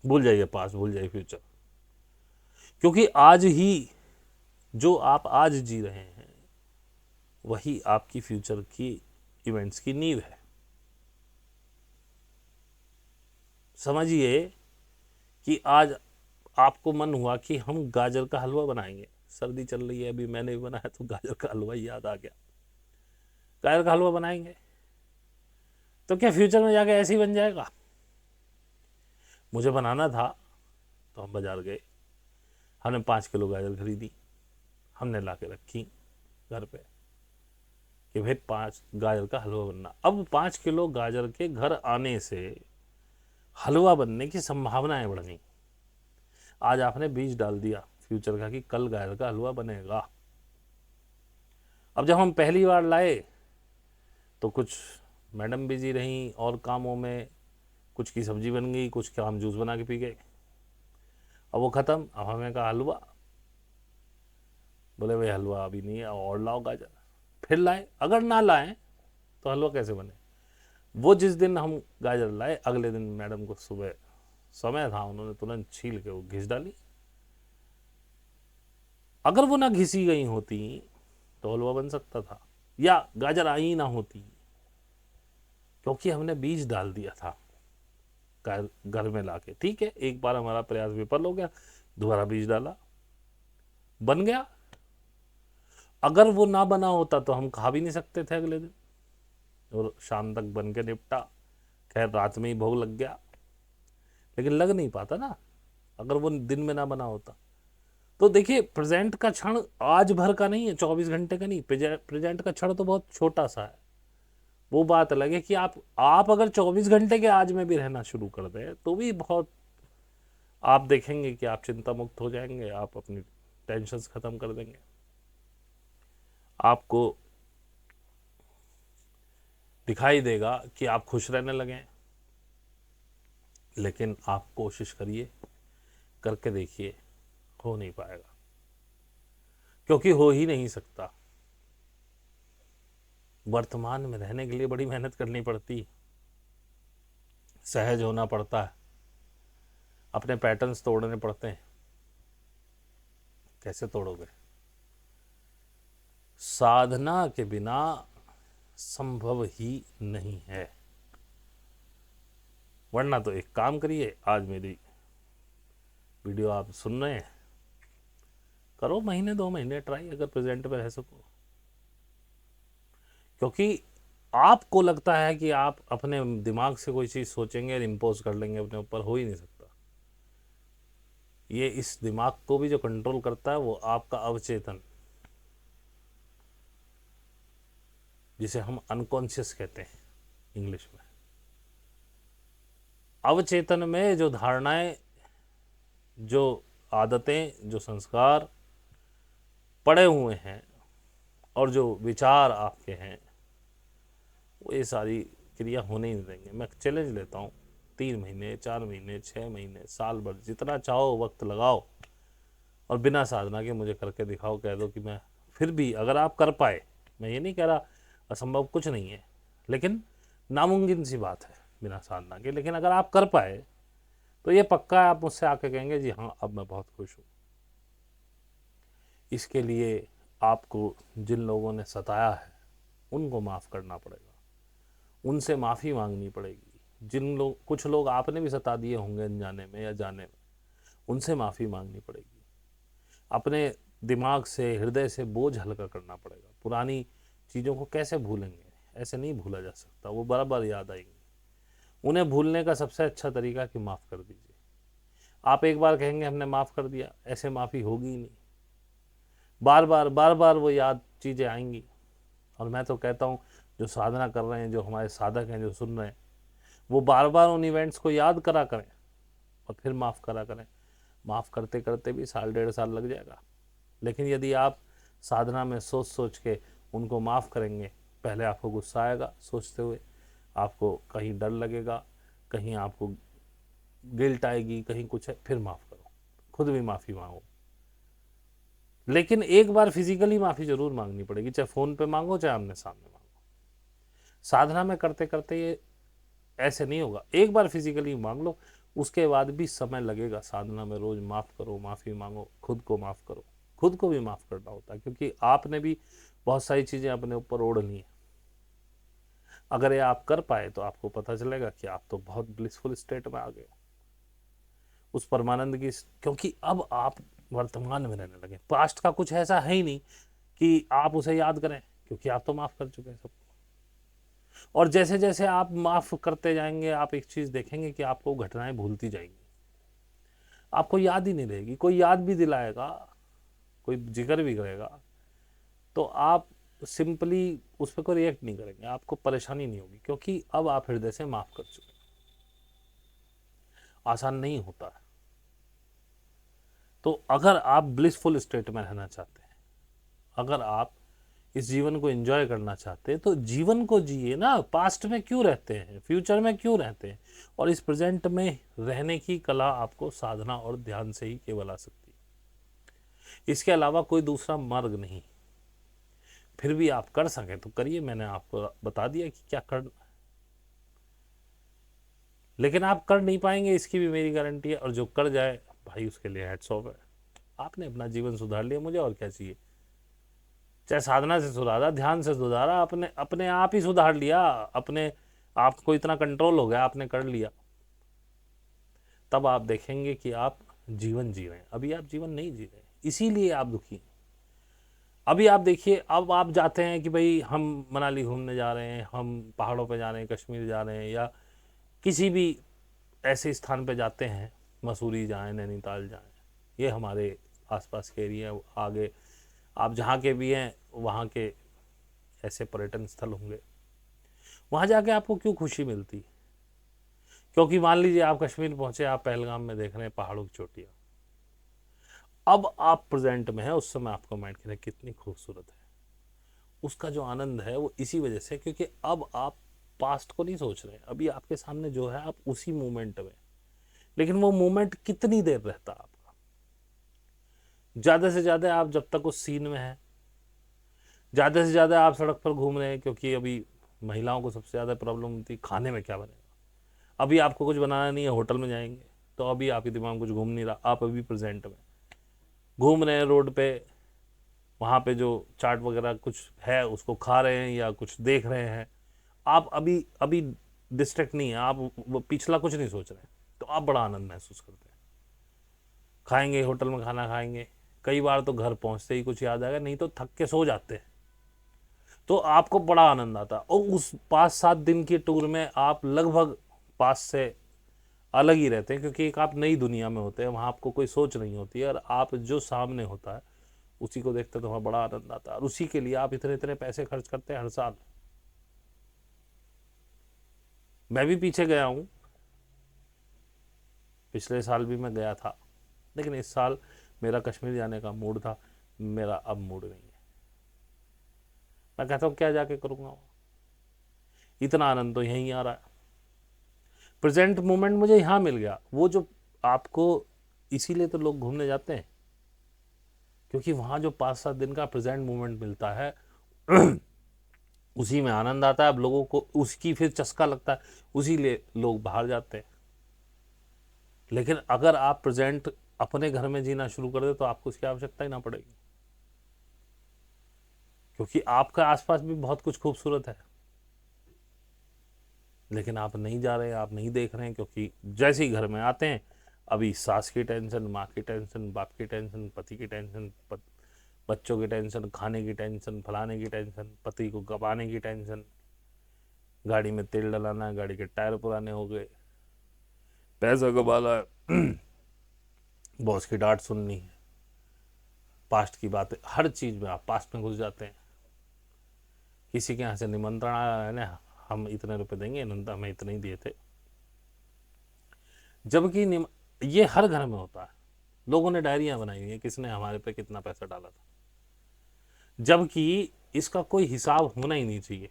भूल जाइए पास्ट, भूल जाइए फ्यूचर, क्योंकि आज ही जो आप आज जी रहे हैं वही आपकी फ्यूचर की इवेंट्स की नींव है। समझिए कि आज आपको मन हुआ कि हम गाजर का हलवा बनाएंगे, सर्दी चल रही है, अभी मैंने भी बनाया तो गाजर का हलवा याद आ गया, गाजर का हलवा बनाएंगे, तो क्या फ्यूचर में जाके ऐसे ही बन जाएगा? मुझे बनाना था तो हम बाजार गए, हमने 5 किलो गाजर खरीदी, हमने ला के रखी घर पे कि भाई 5 गाजर का हलवा बनना। अब 5 किलो गाजर के घर आने से हलवा बनने की संभावनाएं बढ़ गई। आज आपने बीज डाल दिया फ्यूचर का कि कल गाजर का हलवा बनेगा। अब जब हम पहली बार लाए तो कुछ मैडम बिजी रहीं और कामों में, कुछ की सब्जी बन गई, कुछ का हम जूस बना के पी गए। अब वो ख़त्म, अब हमें कहा हलवा, बोले भाई हलवा अभी नहीं है, और लाओ गाजर। फिर लाए, अगर ना लाएं तो हलवा कैसे बने। वो जिस दिन हम गाजर लाए, अगले दिन मैडम को सुबह समय था, उन्होंने तुरंत छील के वो घिस डाली। अगर वो ना घिसी गई होती तो हलवा बन सकता था, या गाजर आई ना होती, क्योंकि हमने बीज डाल दिया था घर में लाके। ठीक है, एक बार हमारा प्रयास विफल हो गया, दोबारा बीज डाला, बन गया। अगर वो ना बना होता तो हम खा भी नहीं सकते थे अगले दिन, और शाम तक बन के निपटा। खैर रात में ही भोग लग गया, लेकिन लग नहीं पाता ना अगर वो दिन में ना बना होता। तो देखिए, प्रेजेंट का क्षण आज भर का नहीं है, 24 घंटे का नहीं, प्रेजेंट का क्षण तो बहुत छोटा सा है। वो बात अलग है कि आप अगर 24 घंटे के आज में भी रहना शुरू कर दें तो भी बहुत, आप देखेंगे कि आप चिंता मुक्त हो जाएंगे, आप अपनी टेंशन्स खत्म कर देंगे, आपको दिखाई देगा कि आप खुश रहने लगे। लेकिन आप कोशिश करिए, करके देखिए, हो नहीं पाएगा, क्योंकि हो ही नहीं सकता। वर्तमान में रहने के लिए बड़ी मेहनत करनी पड़ती, सहज होना पड़ता है, अपने पैटर्न्स तोड़ने पड़ते हैं। कैसे तोड़ोगे? साधना के बिना संभव ही नहीं है। वरना तो एक काम करिए, आज मेरी वीडियो आप सुन रहे हैं, करो महीने 2 महीने ट्राई, अगर प्रेजेंट में रह सको। क्योंकि आपको लगता है कि आप अपने दिमाग से कोई चीज़ सोचेंगे और इम्पोज कर लेंगे अपने ऊपर, हो ही नहीं सकता। ये इस दिमाग को भी जो कंट्रोल करता है वो आपका अवचेतन, जिसे हम अनकॉन्शियस कहते हैं इंग्लिश में। अवचेतन में जो धारणाएं, जो आदतें, जो संस्कार पड़े हुए हैं और जो विचार आपके हैं, वो ये सारी क्रिया होने ही नहीं देंगे। मैं चैलेंज लेता हूँ, 3 महीने, 4 महीने, 6 महीने, साल भर, जितना चाहो वक्त लगाओ, और बिना साधना के मुझे करके दिखाओ। कह दो कि मैं, फिर भी अगर आप कर पाए, मैं ये नहीं कह रहा असंभव कुछ नहीं है, लेकिन नामुमकिन सी बात है बिना साधना के, लेकिन अगर आप कर पाए तो ये पक्का है, आप मुझसे आके कहेंगे जी हाँ अब मैं बहुत खुश हूँ। इसके लिए आपको जिन लोगों ने सताया है उनको माफ़ करना पड़ेगा, उनसे माफ़ी मांगनी पड़ेगी, कुछ लोग आपने भी सता दिए होंगे अनजाने में या जाने में, उनसे माफ़ी मांगनी पड़ेगी। अपने दिमाग से, हृदय से बोझ हल्का करना पड़ेगा। पुरानी चीज़ों को कैसे भूलेंगे? ऐसे नहीं भूला जा सकता, वो बार बार याद आएंगी। उन्हें भूलने का सबसे अच्छा तरीका कि माफ़ कर दीजिए। आप एक बार कहेंगे हमने माफ़ कर दिया, ऐसे माफ़ी होगी ही नहीं। बार बार वो याद चीज़ें आएंगी। और मैं तो कहता हूँ, जो साधना कर रहे हैं, जो हमारे साधक हैं, जो सुन रहे हैं, वो बार बार उन इवेंट्स को याद करा करें और फिर माफ़ करा करें। माफ़ करते करते भी साल 1.5 साल लग जाएगा, लेकिन यदि आप साधना में सोच सोच के उनको माफ़ करेंगे, पहले आपको गुस्सा आएगा सोचते हुए, आपको कहीं डर लगेगा, कहीं आपको गिल्ट आएगी, कहीं कुछ है, फिर माफ़ करो, खुद भी माफ़ी मांगो। लेकिन एक बार फिजिकली माफ़ी जरूर मांगनी पड़ेगी, चाहे फ़ोन पे मांगो चाहे आमने सामने मांगो। साधना में करते करते ये ऐसे नहीं होगा, एक बार फिजिकली मांग लो, उसके बाद भी समय लगेगा। साधना में रोज माफ़ करो, माफ़ी मांगो, खुद को माफ़ करो। खुद को भी माफ़ करना होता है, क्योंकि आपने भी बहुत सारी चीज़ें अपने ऊपर ओढ़ ली हैं। अगर ये आप कर पाए तो आपको पता चलेगा कि आप तो बहुत ब्लिसफुल स्टेट में आ गए उस परमानंद की, क्योंकि अब आप वर्तमान में रहने लगे। पास्ट का कुछ ऐसा है ही नहीं कि आप उसे याद करें, क्योंकि आप तो माफ़ कर चुके हैं सबको। और जैसे जैसे आप माफ़ करते जाएंगे, आप एक चीज़ देखेंगे कि आपको घटनाएं भूलती जाएंगी, आपको याद ही नहीं रहेगी। कोई याद भी दिलाएगा, कोई जिक्र भी करेगा, तो आप सिंपली उस पर कोई रिएक्ट नहीं करेंगे, आपको परेशानी नहीं होगी, क्योंकि अब आप हृदय से माफ़ कर चुके हैं। आसान नहीं होता है। तो अगर आप ब्लिसफुल स्टेट में रहना चाहते हैं, अगर आप इस जीवन को एंजॉय करना चाहते हैं, तो जीवन को जिए ना। पास्ट में क्यों रहते हैं, फ्यूचर में क्यों रहते हैं? और इस प्रेजेंट में रहने की कला आपको साधना और ध्यान से ही केवल आ सकती है। इसके अलावा कोई दूसरा मार्ग नहीं। फिर भी आप कर सकें तो करिए, मैंने आपको बता दिया कि क्या करना। लेकिन आप कर नहीं पाएंगे, इसकी भी मेरी गारंटी है। और जो कर जाए भाई, उसके लिए हैट्स ऑफ है। आपने अपना जीवन सुधार लिया, मुझे और क्या चाहिए? चाहे साधना से सुधारा, ध्यान से सुधारा, अपने अपने आप ही सुधार लिया, अपने आपको इतना कंट्रोल हो गया, आपने कर लिया। तब आप देखेंगे कि आप जीवन जी रहे हैं। अभी आप जीवन नहीं जी रहे, इसीलिए आप दुखी हैं। अभी आप देखिए, अब आप जाते हैं कि भाई हम मनाली घूमने जा रहे हैं, हम पहाड़ों पे जा रहे हैं, कश्मीर जा रहे हैं, या किसी भी ऐसे स्थान पे जाते हैं, मसूरी जाएं, नैनीताल जाएं, ये हमारे आसपास के एरिया। आगे आप जहाँ के भी हैं, वहाँ के ऐसे पर्यटन स्थल होंगे। वहाँ जाके आपको क्यों खुशी मिलती? क्योंकि मान लीजिए आप कश्मीर पहुंचे, आप पहलगाम में देख रहे हैं पहाड़ों की चोटियाँ। अब आप प्रेजेंट में हैं, उस समय आपको माइंड करें कितनी खूबसूरत है। उसका जो आनंद है वो इसी वजह से, क्योंकि अब आप पास्ट को नहीं सोच रहे हैं। अभी आपके सामने जो है, आप उसी मोमेंट में। लेकिन वो मोमेंट कितनी देर रहता है आपका? ज़्यादा से ज़्यादा आप जब तक उस सीन में हैं, ज़्यादा से ज़्यादा आप सड़क पर घूम रहे हैं, क्योंकि अभी महिलाओं को सबसे ज़्यादा प्रॉब्लम होती है खाने में क्या बनेगा। अभी आपको कुछ बनाना नहीं है, होटल में जाएंगे, तो अभी आपके दिमाग में कुछ घूम नहीं रहा, आप अभी प्रेजेंट में घूम रहे हैं रोड पे, वहाँ पे जो चाट वगैरह कुछ है उसको खा रहे हैं या कुछ देख रहे हैं। आप अभी अभी डिस्ट्रैक्ट नहीं है, आप वो पिछला कुछ नहीं सोच रहे हैं, तो आप बड़ा आनंद महसूस करते हैं। खाएंगे, होटल में खाना खाएंगे, कई बार तो घर पहुंचते ही कुछ याद आएगा, नहीं तो थक के सो जाते हैं, तो आपको बड़ा आनंद आता है। और उस 5-7 दिन की टूर में आप लगभग पास से अलग ही रहते हैं, क्योंकि एक आप नई दुनिया में होते हैं, वहाँ आपको कोई सोच नहीं होती है, और आप जो सामने होता है उसी को देखते तो वहाँ बड़ा आनंद आता है। और उसी के लिए आप इतने इतने पैसे खर्च करते हैं हर साल। मैं भी पीछे गया हूँ, पिछले साल भी मैं गया था, लेकिन इस साल मेरा कश्मीर जाने का मूड था, मेरा अब मूड नहीं है। मैं कहता हूँ क्या जाके करूँगा, इतना आनंद तो यहीं आ रहा है। प्रेजेंट मोमेंट मुझे यहाँ मिल गया, वो जो आपको, इसीलिए तो लोग घूमने जाते हैं, क्योंकि वहाँ जो 5-7 दिन का प्रेजेंट मोमेंट मिलता है उसी में आनंद आता है। अब लोगों को उसकी फिर चस्का लगता है, उसी लिए लोग बाहर जाते हैं। लेकिन अगर आप प्रेजेंट अपने घर में जीना शुरू कर दे, तो आपको उसकी आवश्यकता ही ना पड़ेगी, क्योंकि आपका आसपास भी बहुत कुछ खूबसूरत है। लेकिन आप नहीं जा रहे हैं, आप नहीं देख रहे हैं, क्योंकि जैसे ही घर में आते हैं अभी सास की टेंशन, माँ की टेंशन, बाप की टेंशन, पति की टेंशन, बच्चों की टेंशन, खाने की टेंशन, फलाने की टेंशन, पति को कमाने की टेंशन, गाड़ी में तेल डलाना है, गाड़ी के टायर पुराने हो गए, पैसा कमाना है, बॉस की डांट सुननी है, पास्ट की बातें, हर चीज में आप पास्ट में घुस जाते हैं। किसी के यहाँ से निमंत्रण आया है ना, हम इतने रुपए देंगे, हमें इतने ही दिए थे, जबकि ये हर घर में होता है। लोगों ने डायरियां बनाई हुई है किसने हमारे पे कितना पैसा डाला था, जबकि इसका कोई हिसाब होना ही नहीं चाहिए।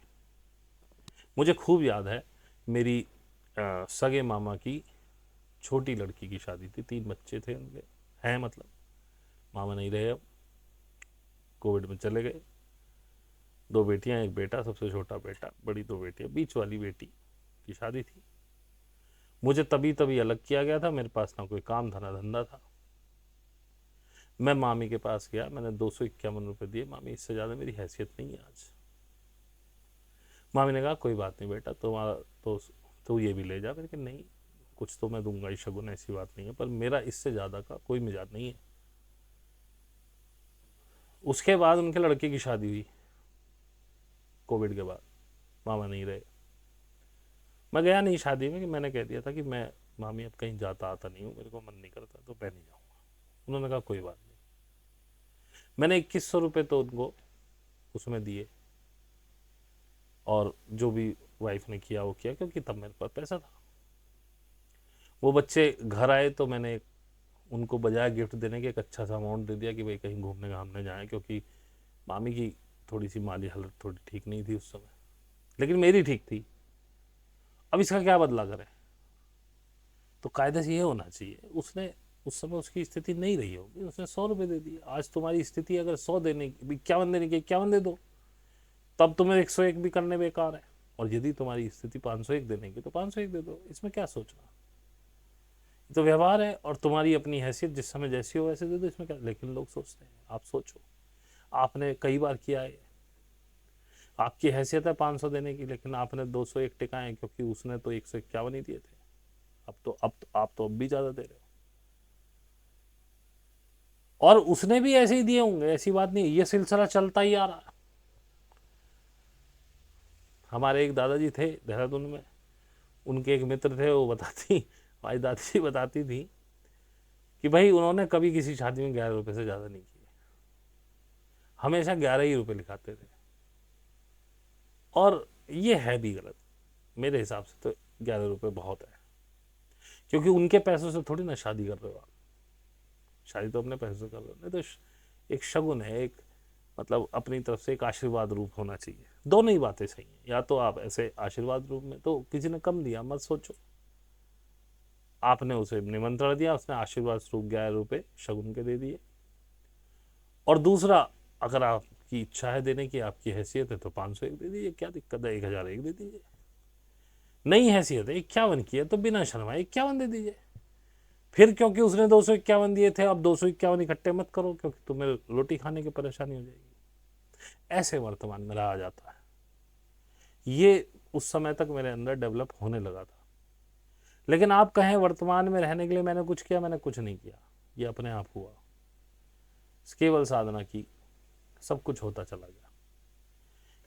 मुझे खूब याद है, मेरी सगे मामा की छोटी लड़की की शादी थी, 3 बच्चे थे उनके, हैं मतलब, मामा नहीं रहे अब, कोविड में चले गए। 2 बेटियां, 1 बेटा, सबसे छोटा बेटा, बड़ी 2 बेटियां, बीच वाली बेटी की शादी थी। मुझे तभी तभी अलग किया गया था, मेरे पास ना कोई काम था ना धंधा था। मैं मामी के पास गया, मैंने 251 रुपये दिए, मामी इससे ज़्यादा मेरी हैसियत नहीं है आज। मामी ने कहा कोई बात नहीं बेटा, तो ये भी ले जा। मैंने कहा नहीं, कुछ तो मैं दूंगा ही शगुन, ऐसी बात नहीं है, पर मेरा इससे ज़्यादा का कोई मिजाज नहीं है। उसके बाद उनके लड़के की शादी हुई कोविड के बाद, मामा नहीं रहे। मैं गया नहीं शादी में, कि मैंने कह दिया था कि मैं मामी अब कहीं जाता आता नहीं हूँ, मेरे को मन नहीं करता, तो मैं नहीं जाऊँगा। उन्होंने कहा कोई बात नहीं। मैंने 2100 रुपये तो उनको उसमें दिए, और जो भी वाइफ ने किया वो किया, क्योंकि तब मेरे पास पैसा था। वो बच्चे घर आए तो मैंने उनको बजाय गिफ्ट देने के एक अच्छा सा अमाउंट दे दिया कि भाई कहीं घूमने घामने जाएं, क्योंकि मामी की थोड़ी सी माली हालत थोड़ी ठीक नहीं थी उस समय, लेकिन मेरी ठीक थी। अब इसका क्या बदला करें? तो कायदे से ये होना चाहिए, उसने उस समय उसकी स्थिति नहीं रही होगी, उसने 100 रुपये दे दिए। आज तुम्हारी स्थिति अगर 100 देने की, 51 देने की, 51 दे दो, तब तुम्हें 101 भी करने बेकार है। और यदि तुम्हारी स्थिति 501 देने की, तो 501 दे दो, इसमें क्या सोचना। तो व्यवहार है, और तुम्हारी अपनी हैसियत जिस समय जैसी हो वैसे दे दो, इसमें क्या। लेकिन लोग सोचते हैं, आप सोचो, आपने कई बार किया है, आपकी हैसियत है 500 देने की, लेकिन आपने 201 टिकाए, क्योंकि उसने तो 151 ही दिए थे। आप तो अब भी ज्यादा दे रहे हो, और उसने भी ऐसे ही दिए होंगे, ऐसी बात नहीं, ये सिलसिला चलता ही आ रहा है। हमारे एक दादाजी थे देहरादून में, उनके एक मित्र थे, वो बताती, हमारी दादी जी बताती थी कि भाई उन्होंने कभी किसी शादी में 11 रुपए से ज़्यादा नहीं किए, हमेशा 11 ही रुपए लिखाते थे। और ये है भी गलत, मेरे हिसाब से तो 11 रुपए बहुत है, क्योंकि उनके पैसों से थोड़ी ना शादी कर रहे हो आप, शादी तो अपने पैसों से कर रहे हो। नहीं तो एक शगुन है, एक मतलब अपनी तरफ से एक आशीर्वाद रूप होना चाहिए। दोनों ही बातें सही हैं, या तो आप ऐसे आशीर्वाद रूप में, तो किसी ने कम दिया मत सोचो, आपने उसे निमंत्रण दिया, उसने आशीर्वाद स्वरूप 11 रुपये शगुन के दे दिए। और दूसरा, अगर आपकी इच्छा है देने की, आपकी हैसियत है, तो 501 दे दीजिए, क्या दिक्कत है, 1001 दे दीजिए। नहीं हैसियत है 51 की है, तो बिना शर्माए 51 दे दीजिए। फिर क्योंकि उसने 251 दिए थे, अब 251 इकट्ठे मत करो, क्योंकि तुम्हें रोटी खाने की परेशानी हो जाएगी। ऐसे वर्तमान में रहा जाता है, ये उस समय तक मेरे अंदर डेवलप होने लगा था। लेकिन आप कहें वर्तमान में रहने के लिए मैंने कुछ किया, मैंने कुछ नहीं किया, ये अपने आप हुआ, केवल साधना की, सब कुछ होता चला गया।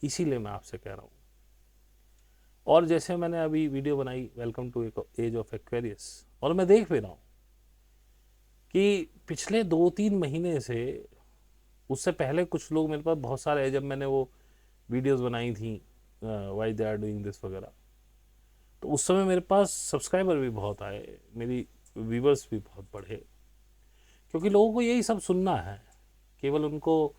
इसीलिए मैं आपसे कह रहा हूँ। और जैसे मैंने अभी वीडियो बनाई welcome to age of Aquarius, और मैं देख भी रहा हूँ कि पिछले 2-3 महीने से, उससे पहले कुछ लोग मेरे पास बहुत सारे, जब मैंने वो वीडियोस बनाई थी why they are doing this वगैरह, तो उस समय मेरे पास सब्सक्राइबर भी बहुत आए, मेरी व्यूवर्स भी बहुत बढ़े, क्योंकि लोगों को यही सब सुनना है। केवल उनको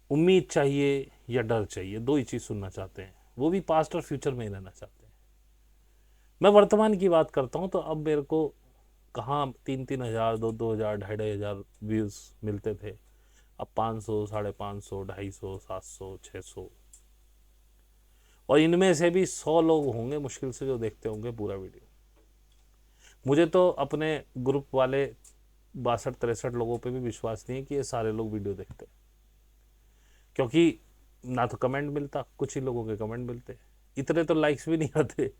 उम्मीद चाहिए या डर चाहिए, 2 ही चीज़ सुनना चाहते हैं, वो भी पास्ट और फ्यूचर में ही रहना चाहते हैं। मैं वर्तमान की बात करता हूँ, तो अब मेरे को कहाँ 3-3 हज़ार, 2-2 हज़ार, 2,500 व्यूज़ मिलते थे, अब 500, 550, 250, 700, 600, और इनमें से भी 100 लोग होंगे मुश्किल से जो देखते होंगे पूरा वीडियो। मुझे तो अपने ग्रुप वाले 62-63 लोगों पे भी विश्वास नहीं है कि ये सारे लोग वीडियो देखते, क्योंकि ना तो कमेंट मिलता, कुछ ही लोगों के कमेंट मिलते, इतने तो लाइक्स भी नहीं आते।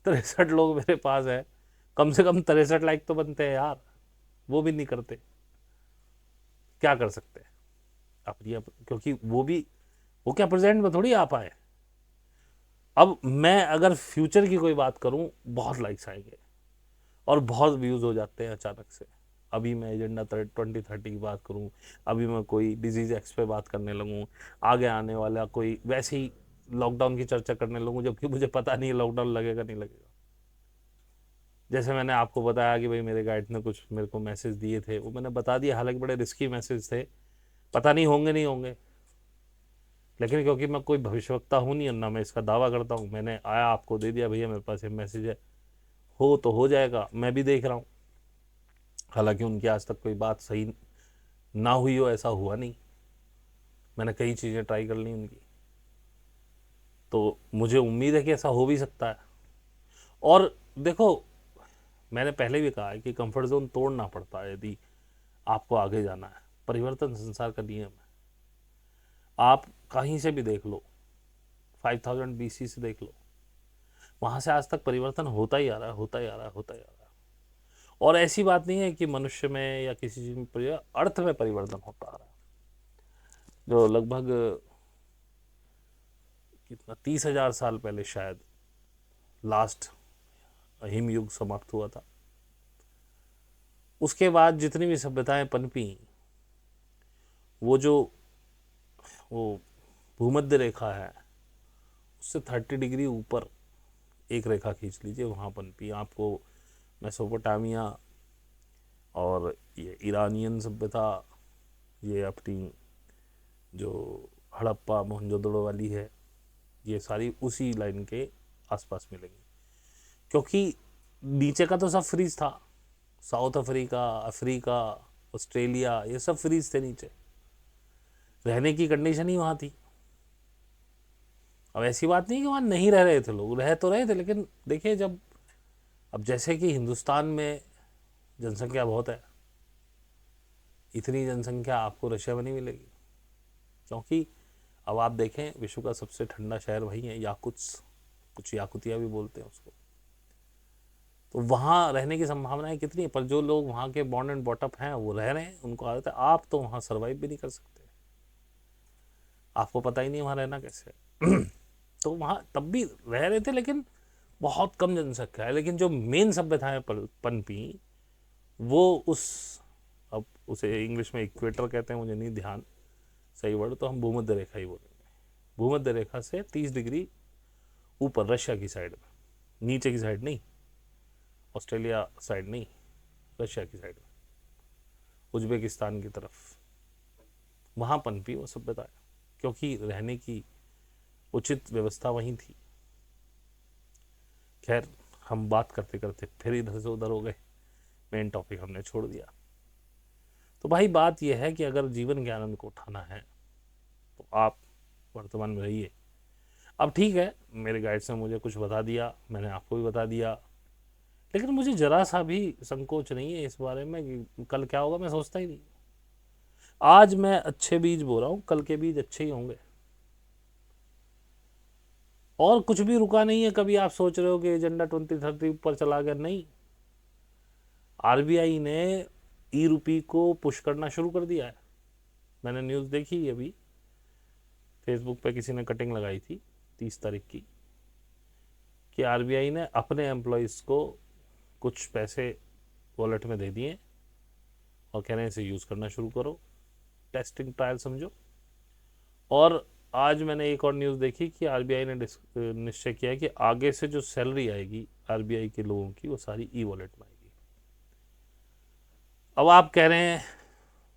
63 लोग मेरे पास है, कम से कम 63 लाइक तो बनते हैं यार, वो भी नहीं करते। क्या कर सकते हैं क्योंकि वो क्या प्रेजेंट में थोड़ी आ पाए। अब मैं अगर फ्यूचर की कोई बात करूं, बहुत लाइक्स आएंगे और बहुत व्यूज हो जाते हैं अचानक से। अभी मैं एजेंडा 2030 की बात करूं, अभी मैं कोई डिजीज एक्स पे बात करने लगूं, आगे आने वाला कोई वैसे ही लॉकडाउन की चर्चा करने लगूं, जबकि मुझे पता नहीं है लॉकडाउन लगेगा नहीं लगेगा। जैसे मैंने आपको बताया कि भाई मेरे गाइड ने कुछ मेरे को मैसेज दिए थे, वो मैंने बता दिया, हालांकि बड़े रिस्की मैसेज थे, पता नहीं होंगे नहीं होंगे, लेकिन क्योंकि मैं कोई भविष्यवक्ता हूं नहीं और ना मैं इसका दावा करता हूं, मैंने आया आपको दे दिया, भैया मेरे पास ये मैसेज है, हो तो हो जाएगा, मैं भी देख रहा हूं। हालांकि उनकी आज तक कोई बात सही ना हुई हो, ऐसा हुआ नहीं, मैंने कई चीज़ें ट्राई कर ली उनकी, तो मुझे उम्मीद है कि ऐसा हो भी सकता है। और देखो, मैंने पहले भी कहा है कि कंफर्ट जोन तोड़ना पड़ता है यदि आपको आगे जाना है। परिवर्तन संसार का नियम है। आप कहीं से भी देख लो, 5000 BC से देख लो, वहां से आज तक परिवर्तन होता ही आ रहा है, होता ही आ रहा है, होता ही आ रहा है। और ऐसी बात नहीं है कि मनुष्य में या किसी चीज में, अर्थ में परिवर्तन होता आ रहा है। जो लगभग कितना 30,000 साल पहले शायद लास्ट हिम युग समाप्त हुआ था, उसके बाद जितनी भी सभ्यताएं पनपी, वो जो वो भूमध्य रेखा है, उससे 30 डिग्री ऊपर एक रेखा खींच लीजिए, वहाँ पनपी। आपको मेसोपोटामिया और ये ईरानियन सभ्यता, ये अपनी जो हड़प्पा मोहनजोदड़ो वाली है, ये सारी उसी लाइन के आसपास मिलेंगी, क्योंकि नीचे का तो सब फ्रीज था। साउथ अफ्रीका, अफ्रीका, ऑस्ट्रेलिया, ये सब फ्रीज थे नीचे, रहने की कंडीशन ही वहाँ थी। अब ऐसी बात नहीं कि वहाँ नहीं रह रहे थे लोग, रह तो रहे थे, लेकिन देखिए जब, अब जैसे कि हिंदुस्तान में जनसंख्या बहुत है, इतनी जनसंख्या आपको रशिया में नहीं मिलेगी, क्योंकि अब आप देखें विश्व का सबसे ठंडा शहर वही है, याकुत्स, कुछ याकुतिया भी बोलते हैं उसको। तो वहाँ रहने की संभावनाएं कितनी है, पर जो लोग वहाँ के बॉन्ड एंड बॉटअप हैं वो रह रहे हैं, उनको आदत है। आप तो वहाँ सर्वाइव भी नहीं कर सकते, आपको पता ही नहीं वहाँ रहना कैसे है। तो वहाँ तब भी रह रहे थे, लेकिन बहुत कम जनसंख्या है। लेकिन जो मेन सभ्यताएं पनपी, वो उस, अब उसे इंग्लिश में इक्वेटर कहते हैं, मुझे नहीं ध्यान सही वर्ड, तो हम भूमध्य रेखा ही बोलेंगे। भूमध्य रेखा से 30 डिग्री ऊपर, रशिया की साइड में, नीचे की साइड नहीं, ऑस्ट्रेलिया साइड नहीं, रशिया की साइड में, उज्बेकिस्तान की तरफ, वहाँ पनपी वो सभ्यता है, क्योंकि रहने की उचित व्यवस्था वहीं थी। खैर, हम बात करते करते फिर इधर से उधर हो गए, मेन टॉपिक हमने छोड़ दिया। तो भाई बात यह है कि अगर जीवन के आनंद को उठाना है तो आप वर्तमान में रहिए। अब ठीक है, मेरे गाइड ने मुझे कुछ बता दिया, मैंने आपको भी बता दिया, लेकिन मुझे जरा सा भी संकोच नहीं है इस बारे में कि कल क्या होगा, मैं सोचता ही नहीं। आज मैं अच्छे बीज बो रहा हूँ, कल के बीज अच्छे ही होंगे, और कुछ भी रुका नहीं है। कभी आप सोच रहे हो कि एजेंडा 2030 ऊपर चला गया, नहीं। आरबीआई ने ई रूपी को पुश करना शुरू कर दिया है। मैंने न्यूज़ देखी अभी, फेसबुक पे किसी ने कटिंग लगाई थी 30 तारीख की, कि आरबीआई ने अपने एम्प्लॉयज़ को कुछ पैसे वॉलेट में दे दिए और कह रहे हैं इसे यूज़ करना शुरू करो, टेस्टिंग ट्रायल समझो। और आज मैंने एक और न्यूज़ देखी कि आरबीआई ने निश्चय किया है कि आगे से जो सैलरी आएगी आरबीआई के लोगों की, वो सारी ई वॉलेट में आएगी। अब आप कह रहे हैं,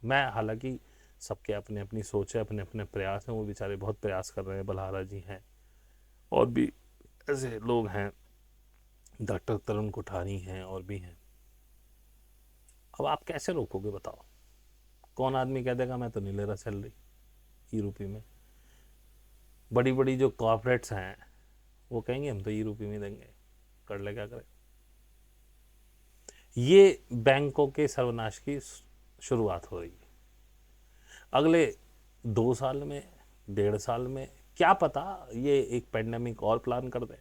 मैं, हालांकि सबके अपने अपनी सोच है, अपने अपने प्रयास हैं, वो बेचारे बहुत प्रयास कर रहे हैं, बलहारा जी हैं और भी ऐसे लोग हैं, डॉक्टर तरुण कोठारी हैं और भी हैं। अब आप कैसे रोकोगे बताओ? कौन आदमी कह देगा मैं तो नहीं ले रहा सैलरी ई रूपी में? बड़ी बड़ी जो कॉर्पोरेट्स हैं वो कहेंगे हम तो ई रूपी में देंगे, कर ले क्या करें। ये बैंकों के सर्वनाश की शुरुआत हो रही है। अगले 2 साल में, 1.5 साल में, क्या पता ये एक पेंडेमिक और प्लान कर दे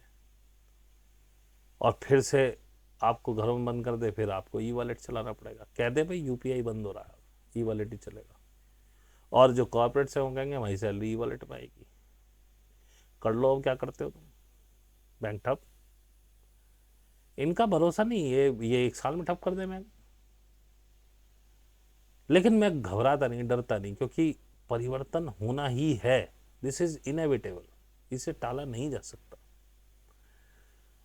और फिर से आपको घरों में बंद कर दे, फिर आपको ई वॉलेट चलाना पड़ेगा। कह दे भाई यूपीआई बंद हो रहा है, ई वॉलेट ही चलेगा। और जो कॉर्पोरेट से वो कहेंगे हमारी सैलरी ई वॉलेट में आएगी। कर लो, अब क्या करते हो तुम, बैंक ठप। इनका भरोसा नहीं, ये 1 साल में ठप कर दे बैंक। लेकिन मैं घबराता नहीं, डरता नहीं, क्योंकि परिवर्तन होना ही है। दिस इज इनएविटेबल, इसे टाला नहीं जा सकता।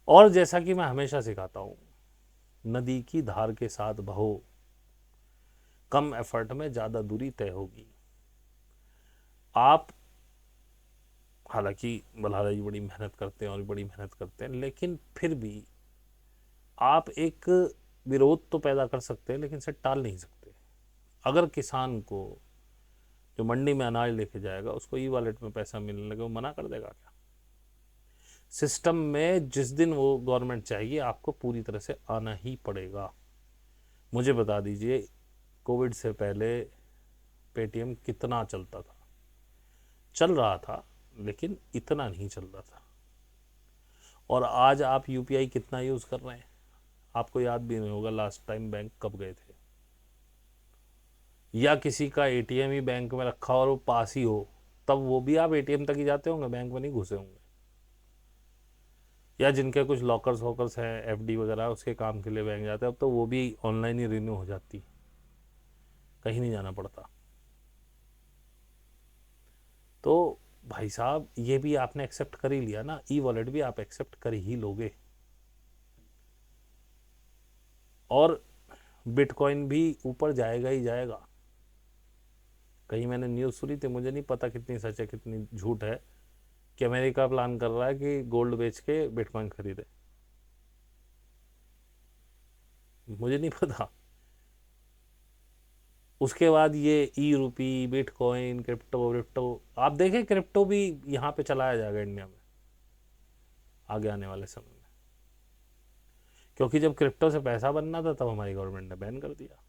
और जैसा कि मैं हमेशा सिखाता हूं, नदी की धार के साथ बहो, कम एफर्ट में ज्यादा दूरी तय होगी। आप हालांकि बल्हारा जी बड़ी मेहनत करते हैं और बड़ी मेहनत करते हैं, लेकिन फिर भी आप एक विरोध तो पैदा कर सकते हैं, लेकिन इसे टाल नहीं सकते। अगर किसान को जो मंडी में अनाज लेके जाएगा उसको ई वॉलेट में पैसा मिलने लगे, वो मना कर देगा क्या? सिस्टम में जिस दिन वो गवर्नमेंट चाहिए, आपको पूरी तरह से आना ही पड़ेगा। मुझे बता दीजिए, कोविड से पहले पेटीएम कितना चलता था? चल रहा था, लेकिन इतना नहीं चल रहा था। और आज आप यूपीआई कितना यूज कर रहे हैं? आपको याद भी नहीं होगा लास्ट टाइम बैंक कब गए थे, या किसी का एटीएम ही बैंक में रखा और वो पास ही हो, तब वो भी आप एटीएम तक ही जाते होंगे, बैंक में नहीं घुसे होंगे। या जिनके कुछ लॉकर्स वॉकर्स हैं, एफडी वगैरह, उसके काम के लिए बैंक जाते हैं, अब तो वो भी ऑनलाइन ही रिन्यू हो जाती, कहीं नहीं जाना पड़ता। तो भाई साहब, ये भी आपने एक्सेप्ट कर ही लिया ना, ई वॉलेट भी आप एक्सेप्ट कर ही लोगे। और बिटकॉइन भी ऊपर जाएगा ही जाएगा। कहीं मैंने न्यूज़ सुनी थी, मुझे नहीं पता कितनी सच है कितनी झूठ है, कि अमेरिका प्लान कर रहा है कि गोल्ड बेच के बिटकॉइन खरीदे। मुझे नहीं पता। उसके बाद ये ई रूपी, बिटकॉइन, क्रिप्टो विप्टो, आप देखें क्रिप्टो भी यहाँ पे चलाया जाएगा इंडिया में आगे आने वाले समय में। क्योंकि जब क्रिप्टो से पैसा बनना था, तब हमारी गवर्नमेंट ने बैन कर दिया।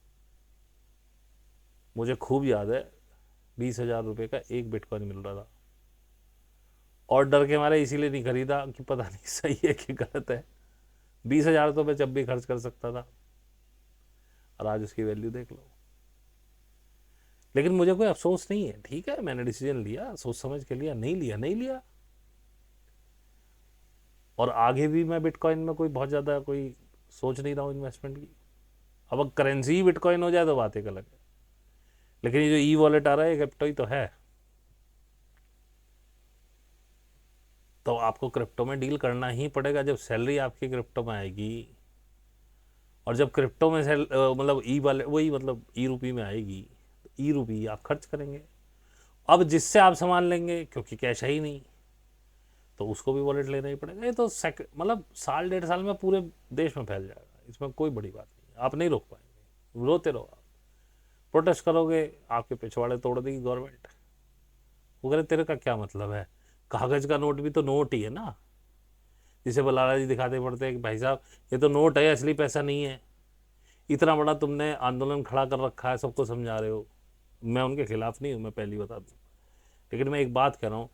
मुझे खूब याद है, 20,000 रुपये का एक बिटकॉइन मिल रहा था, और डर के मारे इसीलिए नहीं खरीदा कि पता नहीं सही है कि गलत है। 20,000 तो मैं जब भी खर्च कर सकता था, और आज उसकी वैल्यू देख लो। लेकिन मुझे कोई अफसोस नहीं है, ठीक है, मैंने डिसीजन लिया, सोच समझ के लिया, नहीं लिया नहीं लिया। और आगे भी मैं बिटकॉइन में कोई बहुत ज़्यादा कोई सोच नहीं रहा हूँ इन्वेस्टमेंट की। अब करेंसी ही बिटकॉइन हो जाए तो बात एक अलग है, लेकिन ये जो ई वॉलेट आ रहा है, क्रिप्टो ही तो है। तो आपको क्रिप्टो में डील करना ही पड़ेगा। जब सैलरी आपकी क्रिप्टो में आएगी, और जब क्रिप्टो में मतलब ई वाले वही मतलब ई रूपी में आएगी, तो ई रूपी आप खर्च करेंगे। अब जिससे आप सामान लेंगे, क्योंकि कैश है ही नहीं, तो उसको भी वॉलेट लेना ही पड़ेगा। ये तो मतलब 1.5 साल में पूरे देश में फैल जाएगा, इसमें कोई बड़ी बात नहीं, आप नहीं रोक पाएंगे। रोते रहो, आप प्रोटेस्ट करोगे, आपके पिछवाड़े तोड़ देगी गवर्नमेंट। वो कह रहे तेरे का क्या मतलब है, कागज का नोट भी तो नोट ही है ना। जिसे बलाला जी दिखाते पड़ते हैं कि भाई साहब ये तो नोट है, असली पैसा नहीं है। इतना बड़ा तुमने आंदोलन खड़ा कर रखा है, सबको समझा रहे हो। मैं उनके खिलाफ नहीं हूँ, मैं पहली बता दूँ, लेकिन मैं एक बात कह रहा हूँ,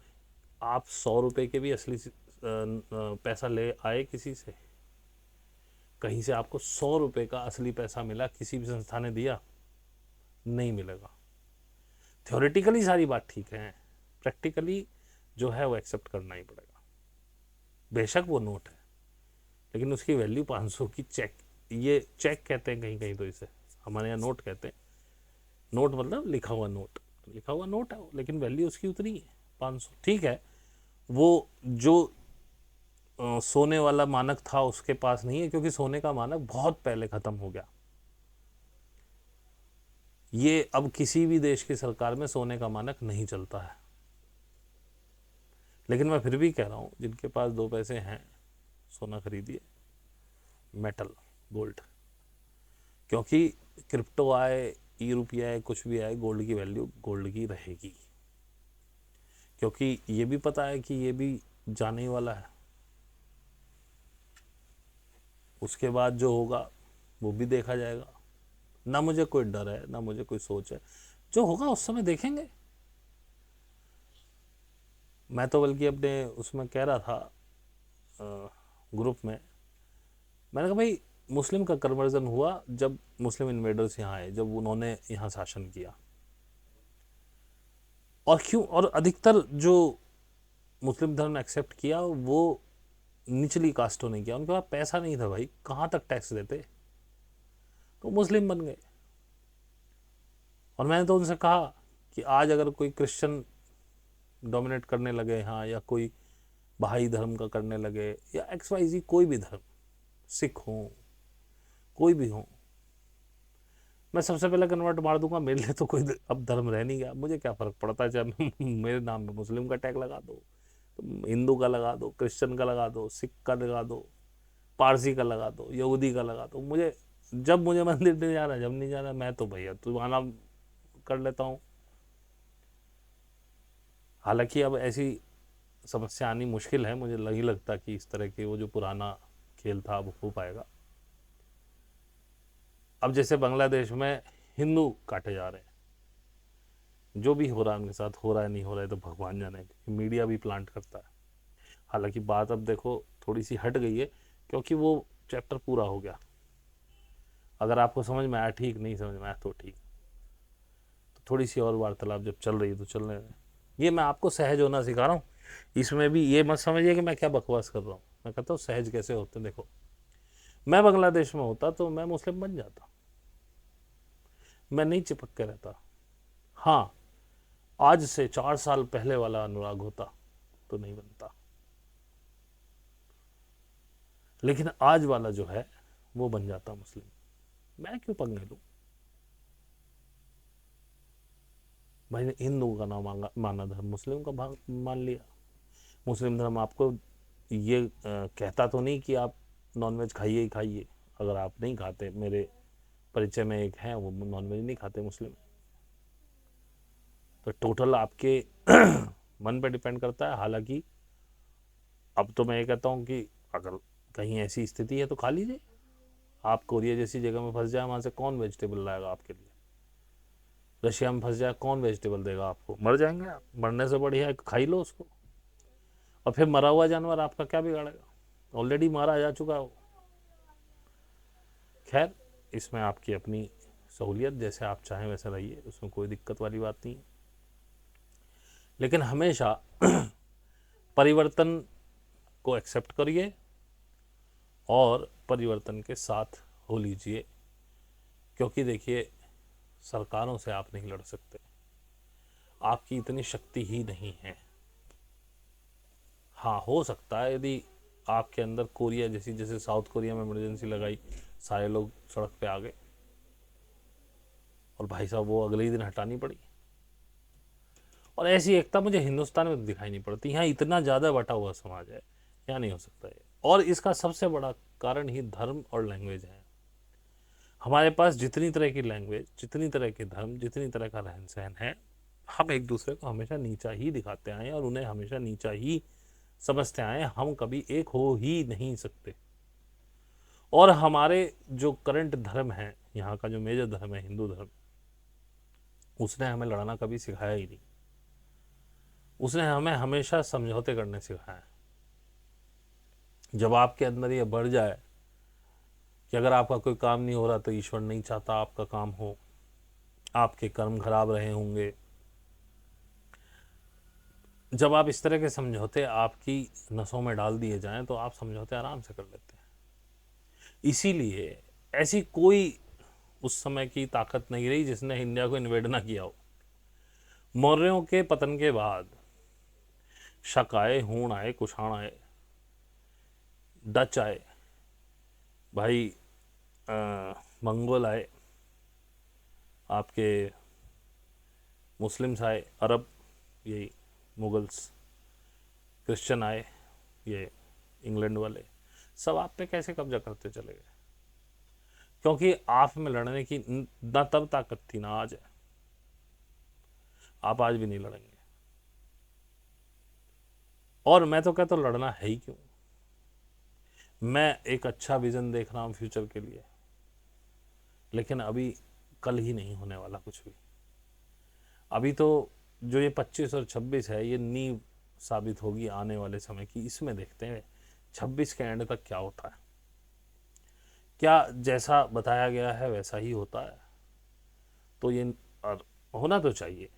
आप 100 रुपये के भी असली पैसा ले आए किसी से, कहीं से आपको 100 रुपये का असली पैसा मिला, किसी भी संस्था ने दिया? नहीं मिलेगा। थ्योरेटिकली सारी बात ठीक है, प्रैक्टिकली जो है वो एक्सेप्ट करना ही पड़ेगा। बेशक वो नोट है, लेकिन उसकी वैल्यू 500 की चेक, ये चेक कहते हैं कहीं कहीं, तो इसे हमारे यहाँ नोट कहते हैं। नोट मतलब लिखा हुआ नोट, लिखा हुआ नोट है वो, लेकिन वैल्यू उसकी उतनी है, 500। ठीक है, वो जो सोने वाला मानक था उसके पास नहीं है, क्योंकि सोने का मानक बहुत पहले खत्म हो गया। ये अब किसी भी देश की सरकार में सोने का मानक नहीं चलता है। लेकिन मैं फिर भी कह रहा हूँ, जिनके पास 2 पैसे हैं, सोना खरीदिए, मेटल, गोल्ड। क्योंकि क्रिप्टो आए, ई रूपी आए, कुछ भी आए, गोल्ड की वैल्यू गोल्ड की रहेगी। क्योंकि ये भी पता है कि ये भी जाने ही वाला है, उसके बाद जो होगा वो भी देखा जाएगा। ना मुझे कोई डर है, ना मुझे कोई सोच है, जो होगा उस समय देखेंगे। मैं तो बल्कि अपने उसमें कह रहा था ग्रुप में मैंने कहा भाई मुस्लिम का कन्वर्जन हुआ जब मुस्लिम इन्वेडर्स यहाँ आए, जब उन्होंने यहाँ शासन किया। और क्यों, और अधिकतर जो मुस्लिम धर्म एक्सेप्ट किया वो निचली कास्टों ने किया, उनके पास पैसा नहीं था भाई, कहाँ तक टैक्स देते, तो मुस्लिम बन गए। और मैंने तो उनसे कहा कि आज अगर कोई क्रिश्चियन डोमिनेट करने लगे यहाँ, या कोई बहाई धर्म का करने लगे, या एक्स वाई जी कोई भी धर्म, सिख हो कोई भी हो, मैं सबसे पहले कन्वर्ट मार दूंगा। मेरे लिए तो कोई अब धर्म रह नहीं गया, मुझे क्या फर्क पड़ता है, चाहे मेरे नाम पे मुस्लिम का टैग लगा दो, हिंदू का लगा दो, क्रिश्चियन का लगा दो, सिख का लगा दो, पारसी का लगा दो, यहूदी का लगा दो। मुझे जब मुझे मंदिर नहीं जाना, जब नहीं जाना, मैं तो भैया तुम्हारा कर लेता हूँ। हालांकि अब ऐसी समस्या आनी मुश्किल है, मुझे नहीं लगता कि इस तरह के वो जो पुराना खेल था वो हो पाएगा। अब जैसे बांग्लादेश में हिंदू काटे जा रहे हैं, जो भी हो रहा है उनके साथ, हो रहा है नहीं हो रहा है तो भगवान जाने, क्योंकि मीडिया भी प्लांट करता है। हालांकि बात अब देखो थोड़ी सी हट गई है, क्योंकि वो चैप्टर पूरा हो गया। अगर आपको समझ में आया ठीक, नहीं समझ में आया तो ठीक, तो थोड़ी सी और वार्तालाप जब चल रही है तो चलने दें। ये मैं आपको सहज होना सिखा रहा हूँ, इसमें भी ये मत समझिए कि मैं क्या बकवास कर रहा हूँ। मैं कहता हूँ सहज कैसे होते। देखो मैं बांग्लादेश में होता तो मैं मुस्लिम बन जाता, मैं नहीं चिपक के रहता। हाँ, आज से 4 साल पहले वाला अनुराग होता तो नहीं बनता, लेकिन आज वाला जो है वो बन जाता मुस्लिम। मैं क्यों पंगे लूं भाई? हिंदू का नाम माना धर्म, मुस्लिम का मान लिया। मुस्लिम धर्म आपको ये कहता तो नहीं कि आप नॉनवेज खाइए ही खाइए। अगर आप नहीं खाते, मेरे परिचय में एक है वो नॉनवेज नहीं खाते मुस्लिम, तो टोटल आपके मन पे डिपेंड करता है। हालांकि अब तो मैं ये कहता हूँ कि अगर कहीं ऐसी स्थिति है तो खा लीजिए। आप कोरिया जैसी जगह में फंस जाए, वहाँ से कौन वेजिटेबल लाएगा आपके लिए? रशिया में फंस जाए, कौन वेजिटेबल देगा आपको? मर जाएंगे आप। मरने से बढ़िया है खा ही लो उसको। और फिर मरा हुआ जानवर आपका क्या बिगाड़ेगा? ऑलरेडी मारा जा चुका है वो। खैर, इसमें आपकी अपनी सहूलियत, जैसे आप चाहें वैसे रहिए, उसमें कोई दिक्कत वाली बात नहीं है। लेकिन हमेशा परिवर्तन को एक्सेप्ट करिए और परिवर्तन के साथ हो लीजिए, क्योंकि देखिए सरकारों से आप नहीं लड़ सकते, आपकी इतनी शक्ति ही नहीं है। हाँ, हो सकता है यदि आपके अंदर कोरिया जैसी, जैसे साउथ कोरिया में इमरजेंसी लगाई, सारे लोग सड़क पे आ गए और भाई साहब वो अगले ही दिन हटानी पड़ी। और ऐसी एकता मुझे हिंदुस्तान में तो दिखाई नहीं पड़ती। यहाँ इतना ज़्यादा बटा हुआ समाज है, यहाँ नहीं हो सकता है। और इसका सबसे बड़ा कारण ही धर्म और लैंग्वेज है। हमारे पास जितनी तरह की लैंग्वेज, जितनी तरह के धर्म, जितनी तरह का रहन सहन है, हम एक दूसरे को हमेशा नीचा ही दिखाते आए और उन्हें हमेशा नीचा ही समझते आए। हम कभी एक हो ही नहीं सकते। और हमारे जो करंट धर्म है, यहाँ का जो मेजर धर्म है हिंदू धर्म, उसने हमें लड़ना कभी सिखाया ही नहीं। उसने हमें हमेशा समझौते करने सिखाया। जब आपके अंदर ये बढ़ जाए कि अगर आपका कोई काम नहीं हो रहा तो ईश्वर नहीं चाहता आपका काम हो, आपके कर्म खराब रहे होंगे, जब आप इस तरह के समझौते आपकी नसों में डाल दिए जाएं तो आप समझौते आराम से कर लेते हैं। इसीलिए ऐसी कोई उस समय की ताकत नहीं रही जिसने इंडिया को इन्वेड ना किया हो। मौर्यों के पतन के बाद शक आए, हूण आए, कुषाण आए, डच आए, भाई मंगोल आए, आपके मुस्लिम्स आए, अरब, यही मुगल्स, क्रिश्चियन आए, ये इंग्लैंड वाले, सब आप पे कैसे कब्जा करते चले गए? क्योंकि आप में लड़ने की ना तब ताकत थी ना आज है। आप आज भी नहीं लड़ेंगे। और मैं तो कहता हूँ लड़ना है ही क्यों। मैं एक अच्छा विजन देख रहा हूँ फ्यूचर के लिए, लेकिन अभी कल ही नहीं होने वाला कुछ भी। अभी तो जो ये 25 और 26 है, ये नींव साबित होगी आने वाले समय की। इसमें देखते हैं 26 के एंड तक क्या होता है। क्या जैसा बताया गया है वैसा ही होता है? तो ये और होना तो चाहिए,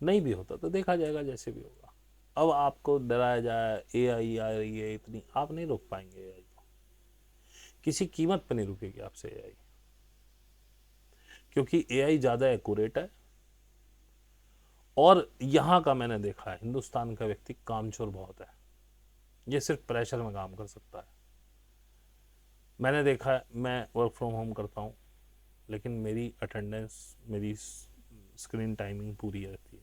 नहीं भी होता तो देखा जाएगा जैसे भी होगा। अब आपको डराया जाए एआई आ रही है इतनी, आप नहीं रोक पाएंगे एआई को, किसी कीमत पर नहीं रुकेगी आपसे एआई, क्योंकि एआई ज़्यादा एक्यूरेट है। और यहाँ का मैंने देखा है, हिंदुस्तान का व्यक्ति कामचोर बहुत है, ये सिर्फ प्रेशर में काम कर सकता है। मैंने देखा है, मैं वर्क फ्रॉम होम करता हूँ, लेकिन मेरी अटेंडेंस, मेरी स्क्रीन टाइमिंग पूरी रहती है।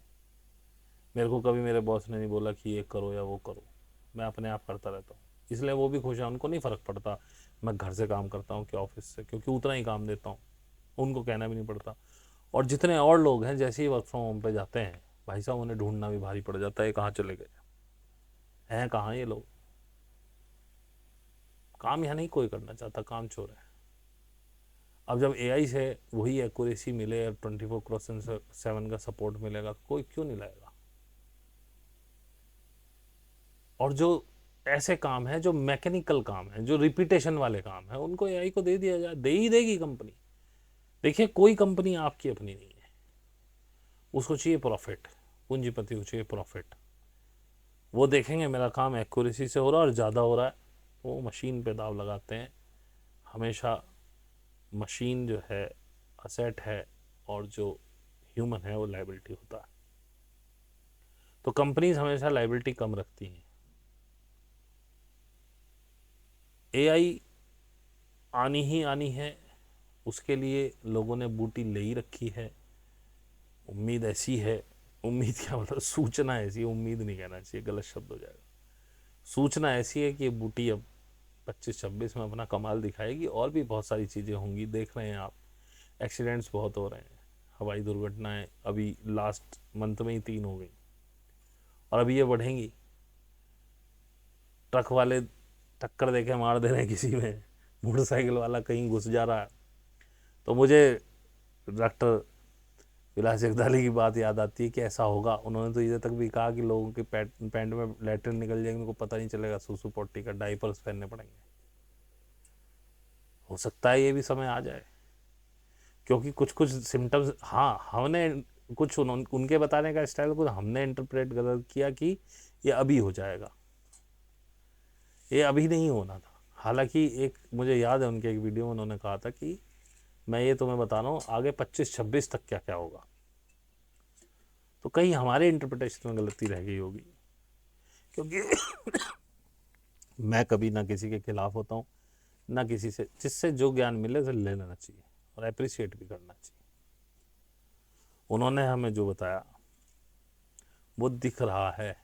मेरे को कभी मेरे बॉस ने नहीं बोला कि ये करो या वो करो, मैं अपने आप करता रहता हूँ, इसलिए वो भी खुश है, उनको नहीं फ़र्क पड़ता मैं घर से काम करता हूँ कि ऑफिस से, क्योंकि उतना ही काम देता हूँ, उनको कहना भी नहीं पड़ता। और जितने और लोग हैं जैसे ही वर्क फ्रॉम होम पे जाते हैं, भाई साहब उन्हें ढूंढना भी भारी पड़ जाता है, कहाँ चले गए हैं, कहाँ ये लोग। काम यहाँ नहीं कोई करना चाहता, काम चोर है। अब जब एआई से वही एक्यूरेसी मिले, 24/7 का सपोर्ट मिलेगा, कोई क्यों नहीं लाएगा। और जो ऐसे काम है, जो मैकेनिकल काम है, जो रिपीटेशन वाले काम है, उनको एआई को दे दिया जाए, दे ही देगी कंपनी। देखिए कोई कंपनी आपकी अपनी नहीं है, उसको चाहिए प्रॉफिट, पूंजीपति को चाहिए प्रॉफिट। वो देखेंगे मेरा काम एक्यूरेसी से हो रहा है और ज़्यादा हो रहा है, वो मशीन पे दाव लगाते हैं। हमेशा मशीन जो है असेट है, और जो ह्यूमन है वो लाइबिलिटी होता है। तो कंपनीज हमेशा लाइबिलिटी कम रखती हैं। एआई आनी ही आनी है, उसके लिए लोगों ने बूटी ले ही रखी है। उम्मीद ऐसी है, उम्मीद क्या मतलब, सूचना ऐसी है, उम्मीद नहीं कहना चाहिए, गलत शब्द हो जाएगा। सूचना ऐसी है कि ये बूटी अब 25-26 में अपना कमाल दिखाएगी, और भी बहुत सारी चीज़ें होंगी, देख रहे हैं आप, एक्सीडेंट्स बहुत हो रहे हैं, हवाई दुर्घटनाएं अभी लास्ट मंथ में ही 3 हो गई, और अभी ये बढ़ेंगी। ट्रक वाले टक्कर देके मार दे रहे हैं किसी में, मोटरसाइकिल वाला कहीं घुस जा रहा है। तो मुझे डॉक्टर विलास जगदाली की बात याद आती है कि ऐसा होगा। उन्होंने तो इधर तक भी कहा कि लोगों के पैंट में लैट्रिन निकल जाएंगे, उनको पता नहीं चलेगा, सूसू पोटी का डाइपर्स पहनने पड़ेंगे। हो सकता है ये भी समय आ जाए, क्योंकि कुछ कुछ सिम्टम्स, हाँ हमने कुछ उनके बताने का स्टाइल कुछ हमने इंटरप्रेट गलत किया कि ये अभी हो जाएगा, ये अभी नहीं होना था। हालांकि एक मुझे याद है उनके एक वीडियो में उन्होंने कहा था कि मैं ये तुम्हें बता रहा हूँ आगे 25-26 तक क्या क्या होगा। तो कहीं हमारे इंटरप्रिटेशन में गलती रह गई होगी, क्योंकि मैं कभी ना किसी के खिलाफ होता हूँ, ना किसी से, जिससे जो ज्ञान मिले उसे ले लेना चाहिए और अप्रिशिएट भी करना चाहिए। उन्होंने हमें जो बताया वो दिख रहा है,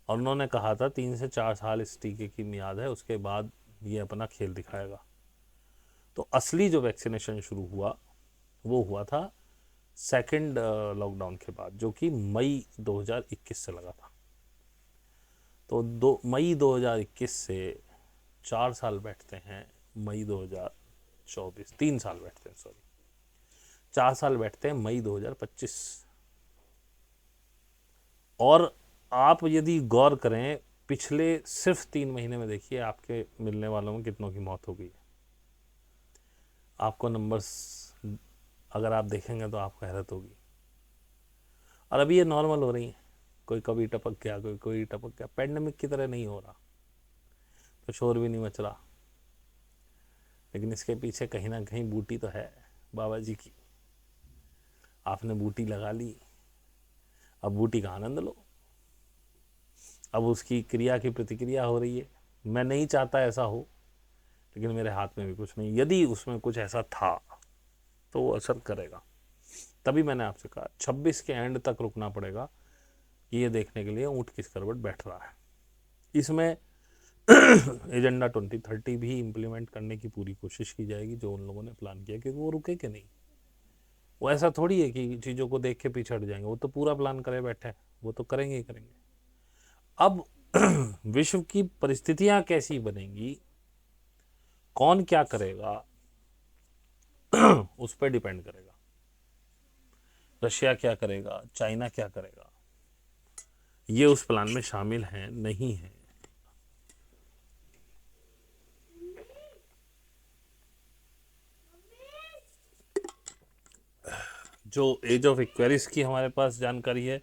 और उन्होंने कहा था 3 से 4 साल इस टीके की मियाद है, उसके बाद ये अपना खेल दिखाएगा। तो असली जो वैक्सीनेशन शुरू हुआ वो हुआ था सेकंड लॉकडाउन के बाद, जो कि मई 2021 से लगा था। तो मई 2021 से 4 साल बैठते हैं, मई 2024, 3 साल बैठते हैं, सॉरी 4 साल बैठते हैं मई 2025। और आप यदि गौर करें पिछले सिर्फ 3 महीने में, देखिए आपके मिलने वालों में कितनों की मौत हो गई है। आपको नंबर्स अगर आप देखेंगे तो आपको हैरत होगी। और अभी ये नॉर्मल हो रही है, कोई कभी टपक गया, कोई टपक गया, पैंडेमिक की तरह नहीं हो रहा, तो शोर भी नहीं मच रहा। लेकिन इसके पीछे कहीं ना कहीं बूटी तो है बाबा जी की। आपने बूटी लगा ली, अब बूटी का आनंद लो, अब उसकी क्रिया की प्रतिक्रिया हो रही है। मैं नहीं चाहता ऐसा हो, लेकिन मेरे हाथ में भी कुछ नहीं। यदि उसमें कुछ ऐसा था तो वो असर करेगा। तभी मैंने आपसे कहा 26 के एंड तक रुकना पड़ेगा, ये देखने के लिए ऊँट किस करवट बैठ रहा है। इसमें एजेंडा 2030 भी इम्प्लीमेंट करने की पूरी कोशिश की जाएगी, जो उन लोगों ने प्लान किया, क्योंकि वो रुके कि नहीं। वो ऐसा थोड़ी है कि चीज़ों को देख के पीछे हट जाएंगे, वो तो पूरा प्लान करे बैठे हैं, वो तो करेंगे ही करेंगे। अब विश्व की परिस्थितियां कैसी बनेंगी, कौन क्या करेगा, उस पर डिपेंड करेगा। रशिया क्या करेगा, चाइना क्या करेगा, ये उस प्लान में शामिल है नहीं है। जो एज ऑफ एक्वेरियस की हमारे पास जानकारी है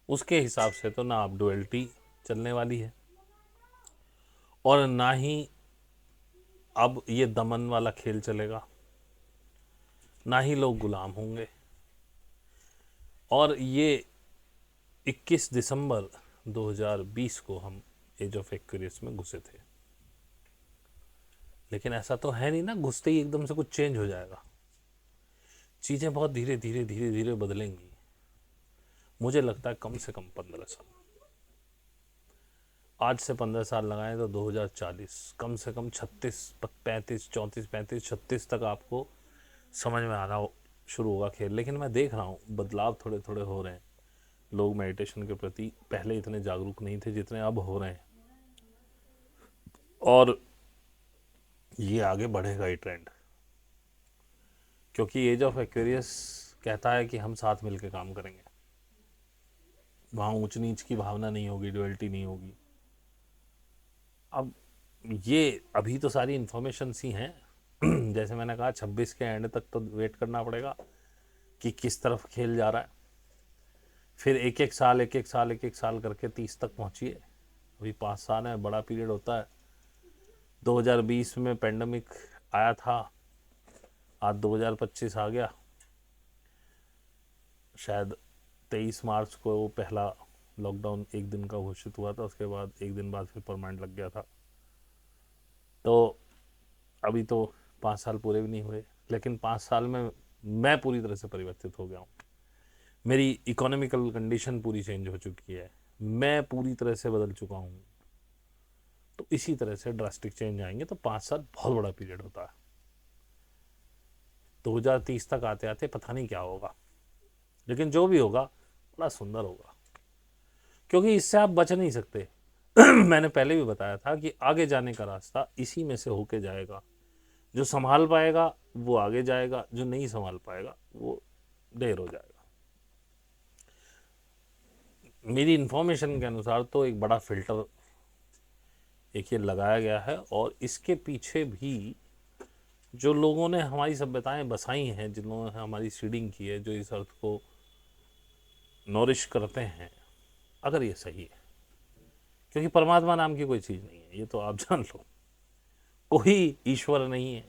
उसके हिसाब से तो ना आप डुअलिटी चलने वाली है और ना ही अब ये दमन वाला खेल चलेगा, ना ही लोग गुलाम होंगे। और ये 21 दिसंबर 2020 को हम एज ऑफ एक्वेरियस में घुसे थे, लेकिन ऐसा तो है नहीं ना घुसते ही एकदम से कुछ चेंज हो जाएगा। चीज़ें बहुत धीरे धीरे धीरे धीरे बदलेंगी। मुझे लगता है कम से कम 15 साल, आज से 15 साल लगाएं तो 2040, कम से कम 36 35 34 35 36 तक आपको समझ में आना शुरू होगा खेल। लेकिन मैं देख रहा हूँ बदलाव थोड़े थोड़े हो रहे हैं। लोग मेडिटेशन के प्रति पहले इतने जागरूक नहीं थे जितने अब हो रहे हैं, और ये आगे बढ़ेगा ये ट्रेंड, क्योंकि एज ऑफ एक्वेरियस कहता है कि हम साथ मिलकर काम करेंगे। वहाँ ऊंच नीच की भावना नहीं होगी, ड्युअलिटी नहीं होगी। अब ये अभी तो सारी इन्फॉर्मेशन सी हैं जैसे मैंने कहा 26 के एंड तक तो वेट करना पड़ेगा कि किस तरफ खेल जा रहा है। फिर एक एक साल करके 30 तक पहुंचिए। अभी 5 साल है, बड़ा पीरियड होता है। 2020 में पेंडेमिक आया था, आज 2025 आ गया। शायद 23 मार्च को वो पहला लॉकडाउन एक दिन का घोषित हुआ था, उसके बाद एक दिन बाद फिर परमानेंट लग गया था। तो अभी तो 5 साल पूरे भी नहीं हुए, लेकिन 5 साल में मैं पूरी तरह से परिवर्तित हो गया हूँ। मेरी इकोनॉमिकल कंडीशन पूरी चेंज हो चुकी है, मैं पूरी तरह से बदल चुका हूँ। तो इसी तरह से ड्रास्टिक चेंज आएंगे तो 5 साल बहुत बड़ा पीरियड होता है। 2030 तक आते आते पता नहीं क्या होगा, लेकिन जो भी होगा बड़ा सुंदर होगा, क्योंकि इससे आप बच नहीं सकते। मैंने पहले भी बताया था कि आगे जाने का रास्ता इसी में से होके जाएगा। जो संभाल पाएगा वो आगे जाएगा, जो नहीं संभाल पाएगा वो देर हो जाएगा। मेरी इंफॉर्मेशन के अनुसार तो एक बड़ा फिल्टर एक ये लगाया गया है, और इसके पीछे भी जो लोगों ने हमारी सभ्यताएं बसाई हैं, जिन्होंने हमारी सीडिंग की है, जो इस अर्थ को नॉरिश करते हैं, अगर ये सही है, क्योंकि परमात्मा नाम की कोई चीज़ नहीं है, ये तो आप जान लो। कोई ईश्वर नहीं है,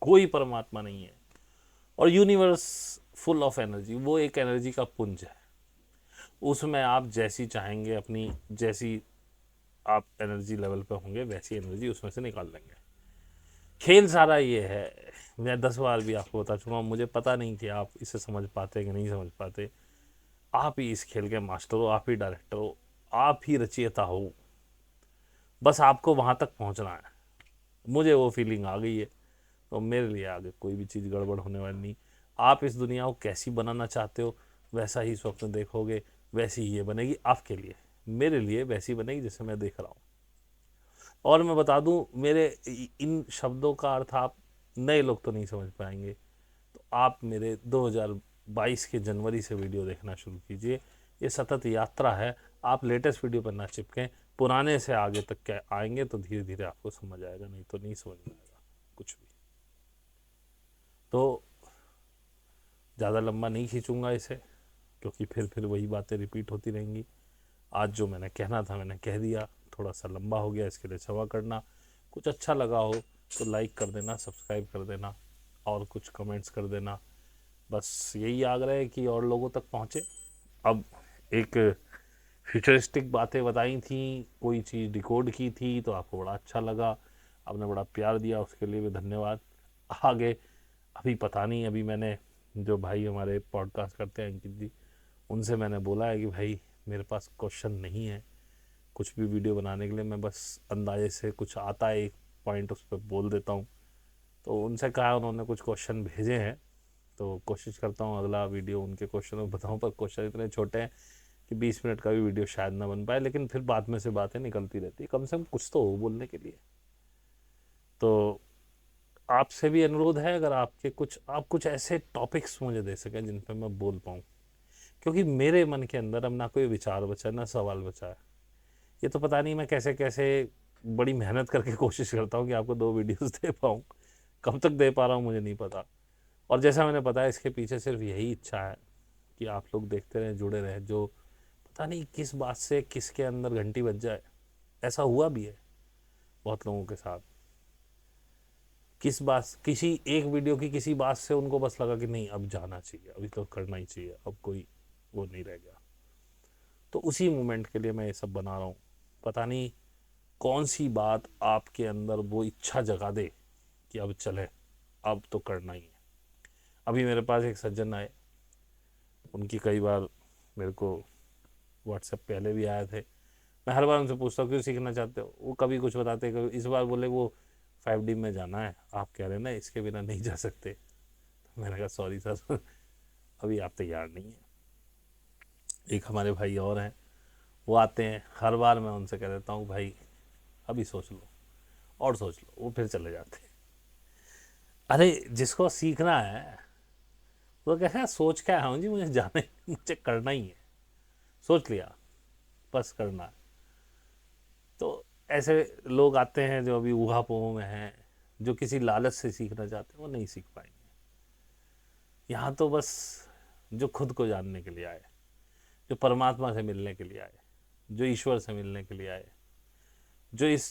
कोई परमात्मा नहीं है, और यूनिवर्स फुल ऑफ एनर्जी, वो एक एनर्जी का पुंज है। उसमें आप जैसी चाहेंगे, अपनी जैसी आप एनर्जी लेवल पे होंगे वैसी एनर्जी उसमें से निकाल लेंगे। खेल सारा ये है। मैं 10 बार भी आपको बता चुका हूँ, मुझे पता नहीं कि आप इसे समझ पाते कि नहीं समझ पाते। आप ही इस खेल के मास्टर हो, आप ही डायरेक्टर हो, आप ही रचयिता हो। बस आपको वहाँ तक पहुँचना है। मुझे वो फीलिंग आ गई है, तो मेरे लिए आगे कोई भी चीज़ गड़बड़ होने वाली नहीं। आप इस दुनिया को कैसी बनाना चाहते हो वैसा ही स्वप्न देखोगे, वैसी ही ये बनेगी आपके लिए। मेरे लिए वैसी बनेगी जैसे मैं देख रहा हूँ। और मैं बता दूं, मेरे इन शब्दों का अर्थ आप नए लोग तो नहीं समझ पाएंगे, तो आप मेरे 2022 के जनवरी से वीडियो देखना शुरू कीजिए। ये सतत यात्रा है, आप लेटेस्ट वीडियो पर ना चिपकें, पुराने से आगे तक क्या आएंगे तो धीरे धीरे आपको समझ आएगा, नहीं तो नहीं समझ में आएगा कुछ भी। तो ज़्यादा लंबा नहीं खींचूंगा इसे, क्योंकि फिर वही बातें रिपीट होती रहेंगी। आज जो मैंने कहना था मैंने कह दिया, थोड़ा सा लंबा हो गया, इसके लिए क्षमा करना। कुछ अच्छा लगा हो तो लाइक कर देना, सब्सक्राइब कर देना, और कुछ कमेंट्स कर देना। बस यही आग्रह है कि और लोगों तक पहुँचे। अब एक फ्यूचरिस्टिक बातें बताई थी, कोई चीज़ डिकोड की थी, तो आपको बड़ा अच्छा लगा, आपने बड़ा प्यार दिया, उसके लिए भी धन्यवाद। आगे अभी पता नहीं, अभी मैंने जो भाई हमारे पॉडकास्ट करते हैं अंकित जी, उनसे मैंने बोला है कि भाई मेरे पास क्वेश्चन नहीं है कुछ भी वीडियो बनाने के लिए, मैं बस अंदाजे से कुछ आता है एक पॉइंट उस पर बोल देता हूँ। तो उनसे कहा, उन्होंने कुछ क्वेश्चन भेजे हैं, तो कोशिश करता हूँ अगला वीडियो उनके क्वेश्चनों को बताऊँ। पर क्वेश्चन इतने छोटे हैं कि 20 मिनट का भी वीडियो शायद ना बन पाए, लेकिन फिर बाद में से बातें निकलती रहती है, कम से कम कुछ तो हो बोलने के लिए। तो आपसे भी अनुरोध है, अगर आप कुछ ऐसे टॉपिक्स मुझे दे सकें जिन पर मैं बोल पाऊँ, क्योंकि मेरे मन के अंदर अब ना कोई विचार बचा है ना सवाल बचा है। ये तो पता नहीं मैं कैसे कैसे बड़ी मेहनत करके कोशिश करता हूँ कि आपको 2 वीडियोस दे पाऊँ, कब तक दे पा रहा हूँ मुझे नहीं पता। और जैसा मैंने बताया, इसके पीछे सिर्फ यही इच्छा है कि आप लोग देखते रहें, जुड़े रहें। जो पता नहीं किस बात से किसके अंदर घंटी बज जाए, ऐसा हुआ भी है बहुत लोगों के साथ। किस बात, किसी एक वीडियो की किसी बात से उनको बस लगा कि नहीं अब जाना चाहिए, अभी तो करना ही चाहिए, अब कोई वो नहीं रह गया। तो उसी मोमेंट के लिए मैं ये सब बना रहा हूँ। पता नहीं कौन सी बात आपके अंदर वो इच्छा जगा दे कि अब चले, अब तो करना ही है। अभी मेरे पास एक सज्जन आए, उनकी कई बार मेरे को व्हाट्सएप पहले भी आए थे। मैं हर बार उनसे पूछता हूँ क्यों सीखना चाहते हो, वो कभी कुछ बताते, कभी इस बार बोले वो 5D में जाना है, आप कह रहे हैं ना इसके बिना नहीं जा सकते। तो मैंने कहा सॉरी सर, अभी आप तैयार नहीं हैं। एक हमारे भाई और हैं, वो आते हैं, हर बार मैं उनसे कह देता हूँ भाई अभी सोच लो और सोच लो, वो फिर चले जाते हैं। अरे जिसको सीखना है वो कहता है सोच के आया हूँ जी, मुझे जाना ही, मुझे करना ही है, सोच लिया बस करना है। तो ऐसे लोग आते हैं जो अभी ऊहापोह में हैं, जो किसी लालच से सीखना चाहते हैं, वो नहीं सीख पाएंगे। यहाँ तो बस जो खुद को जानने के लिए आए, जो परमात्मा से मिलने के लिए आए, जो ईश्वर से मिलने के लिए आए, जो इस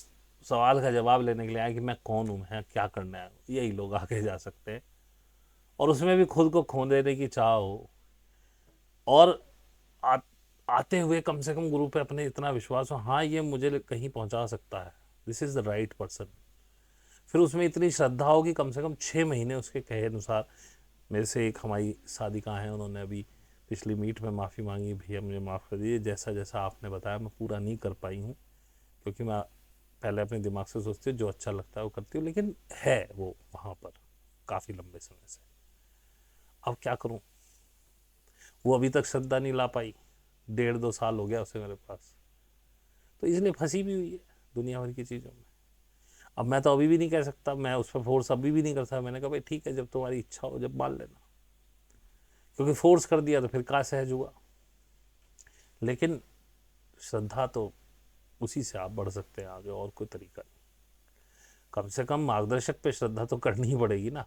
सवाल का जवाब लेने के लिए आए कि मैं कौन हूँ, मैं क्या करना है, यही लोग आगे जा सकते हैं। और उसमें भी खुद को खो देने की चाह हो, और आ, आते हुए कम से कम गुरु पे अपने इतना विश्वास हो, हाँ ये मुझे कहीं पहुंचा सकता है, this is the right person. फिर उसमें इतनी श्रद्धा हो कि कम से कम 6 महीने उसके कहे अनुसार। मेरे से एक हमारी साधिका हैं, उन्होंने अभी पिछली मीट में माफ़ी मांगी, भैया मुझे माफ़ कर दीजिए, जैसा जैसा आपने बताया मैं पूरा नहीं कर पाई हूँ, क्योंकि मैं पहले अपने दिमाग से सोचती हूँ जो अच्छा लगता है वो करती हूँ, लेकिन है वो वहाँ पर काफ़ी लंबे समय से। अब क्या करूँ, वो अभी तक श्रद्धा नहीं ला पाई, 1.5-2 साल हो गया उसे मेरे पास, तो इसलिए फंसी भी हुई है दुनिया भर की चीज़ों में। अब मैं तो अभी भी नहीं कह सकता, मैं उस पर फोर्स अभी भी नहीं कर सकता। मैंने कहा भाई ठीक है, जब तुम्हारी इच्छा हो जब मान लेना, क्योंकि फोर्स कर दिया तो फिर का सहज हुआ। लेकिन श्रद्धा तो उसी से आप बढ़ सकते हैं आगे, और कोई तरीका नहीं। कम से कम मार्गदर्शक पे श्रद्धा तो करनी ही पड़ेगी ना।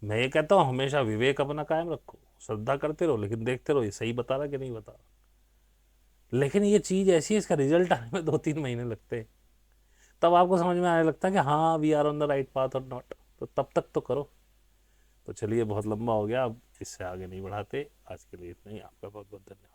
मैं ये कहता हूँ हमेशा विवेक अपना कायम रखो, श्रद्धा करते रहो, लेकिन देखते रहो ये सही बता रहा कि नहीं बता रहा। लेकिन ये चीज़ ऐसी है, इसका रिजल्ट आने में 2-3 महीने लगते हैं, तब आपको समझ में आने लगता है कि हाँ we are on the right path और नॉट। तो तब तक तो करो। तो चलिए बहुत लंबा हो गया, अब इससे आगे नहीं बढ़ाते, आज के लिए इतना ही। आपका बहुत बहुत धन्यवाद।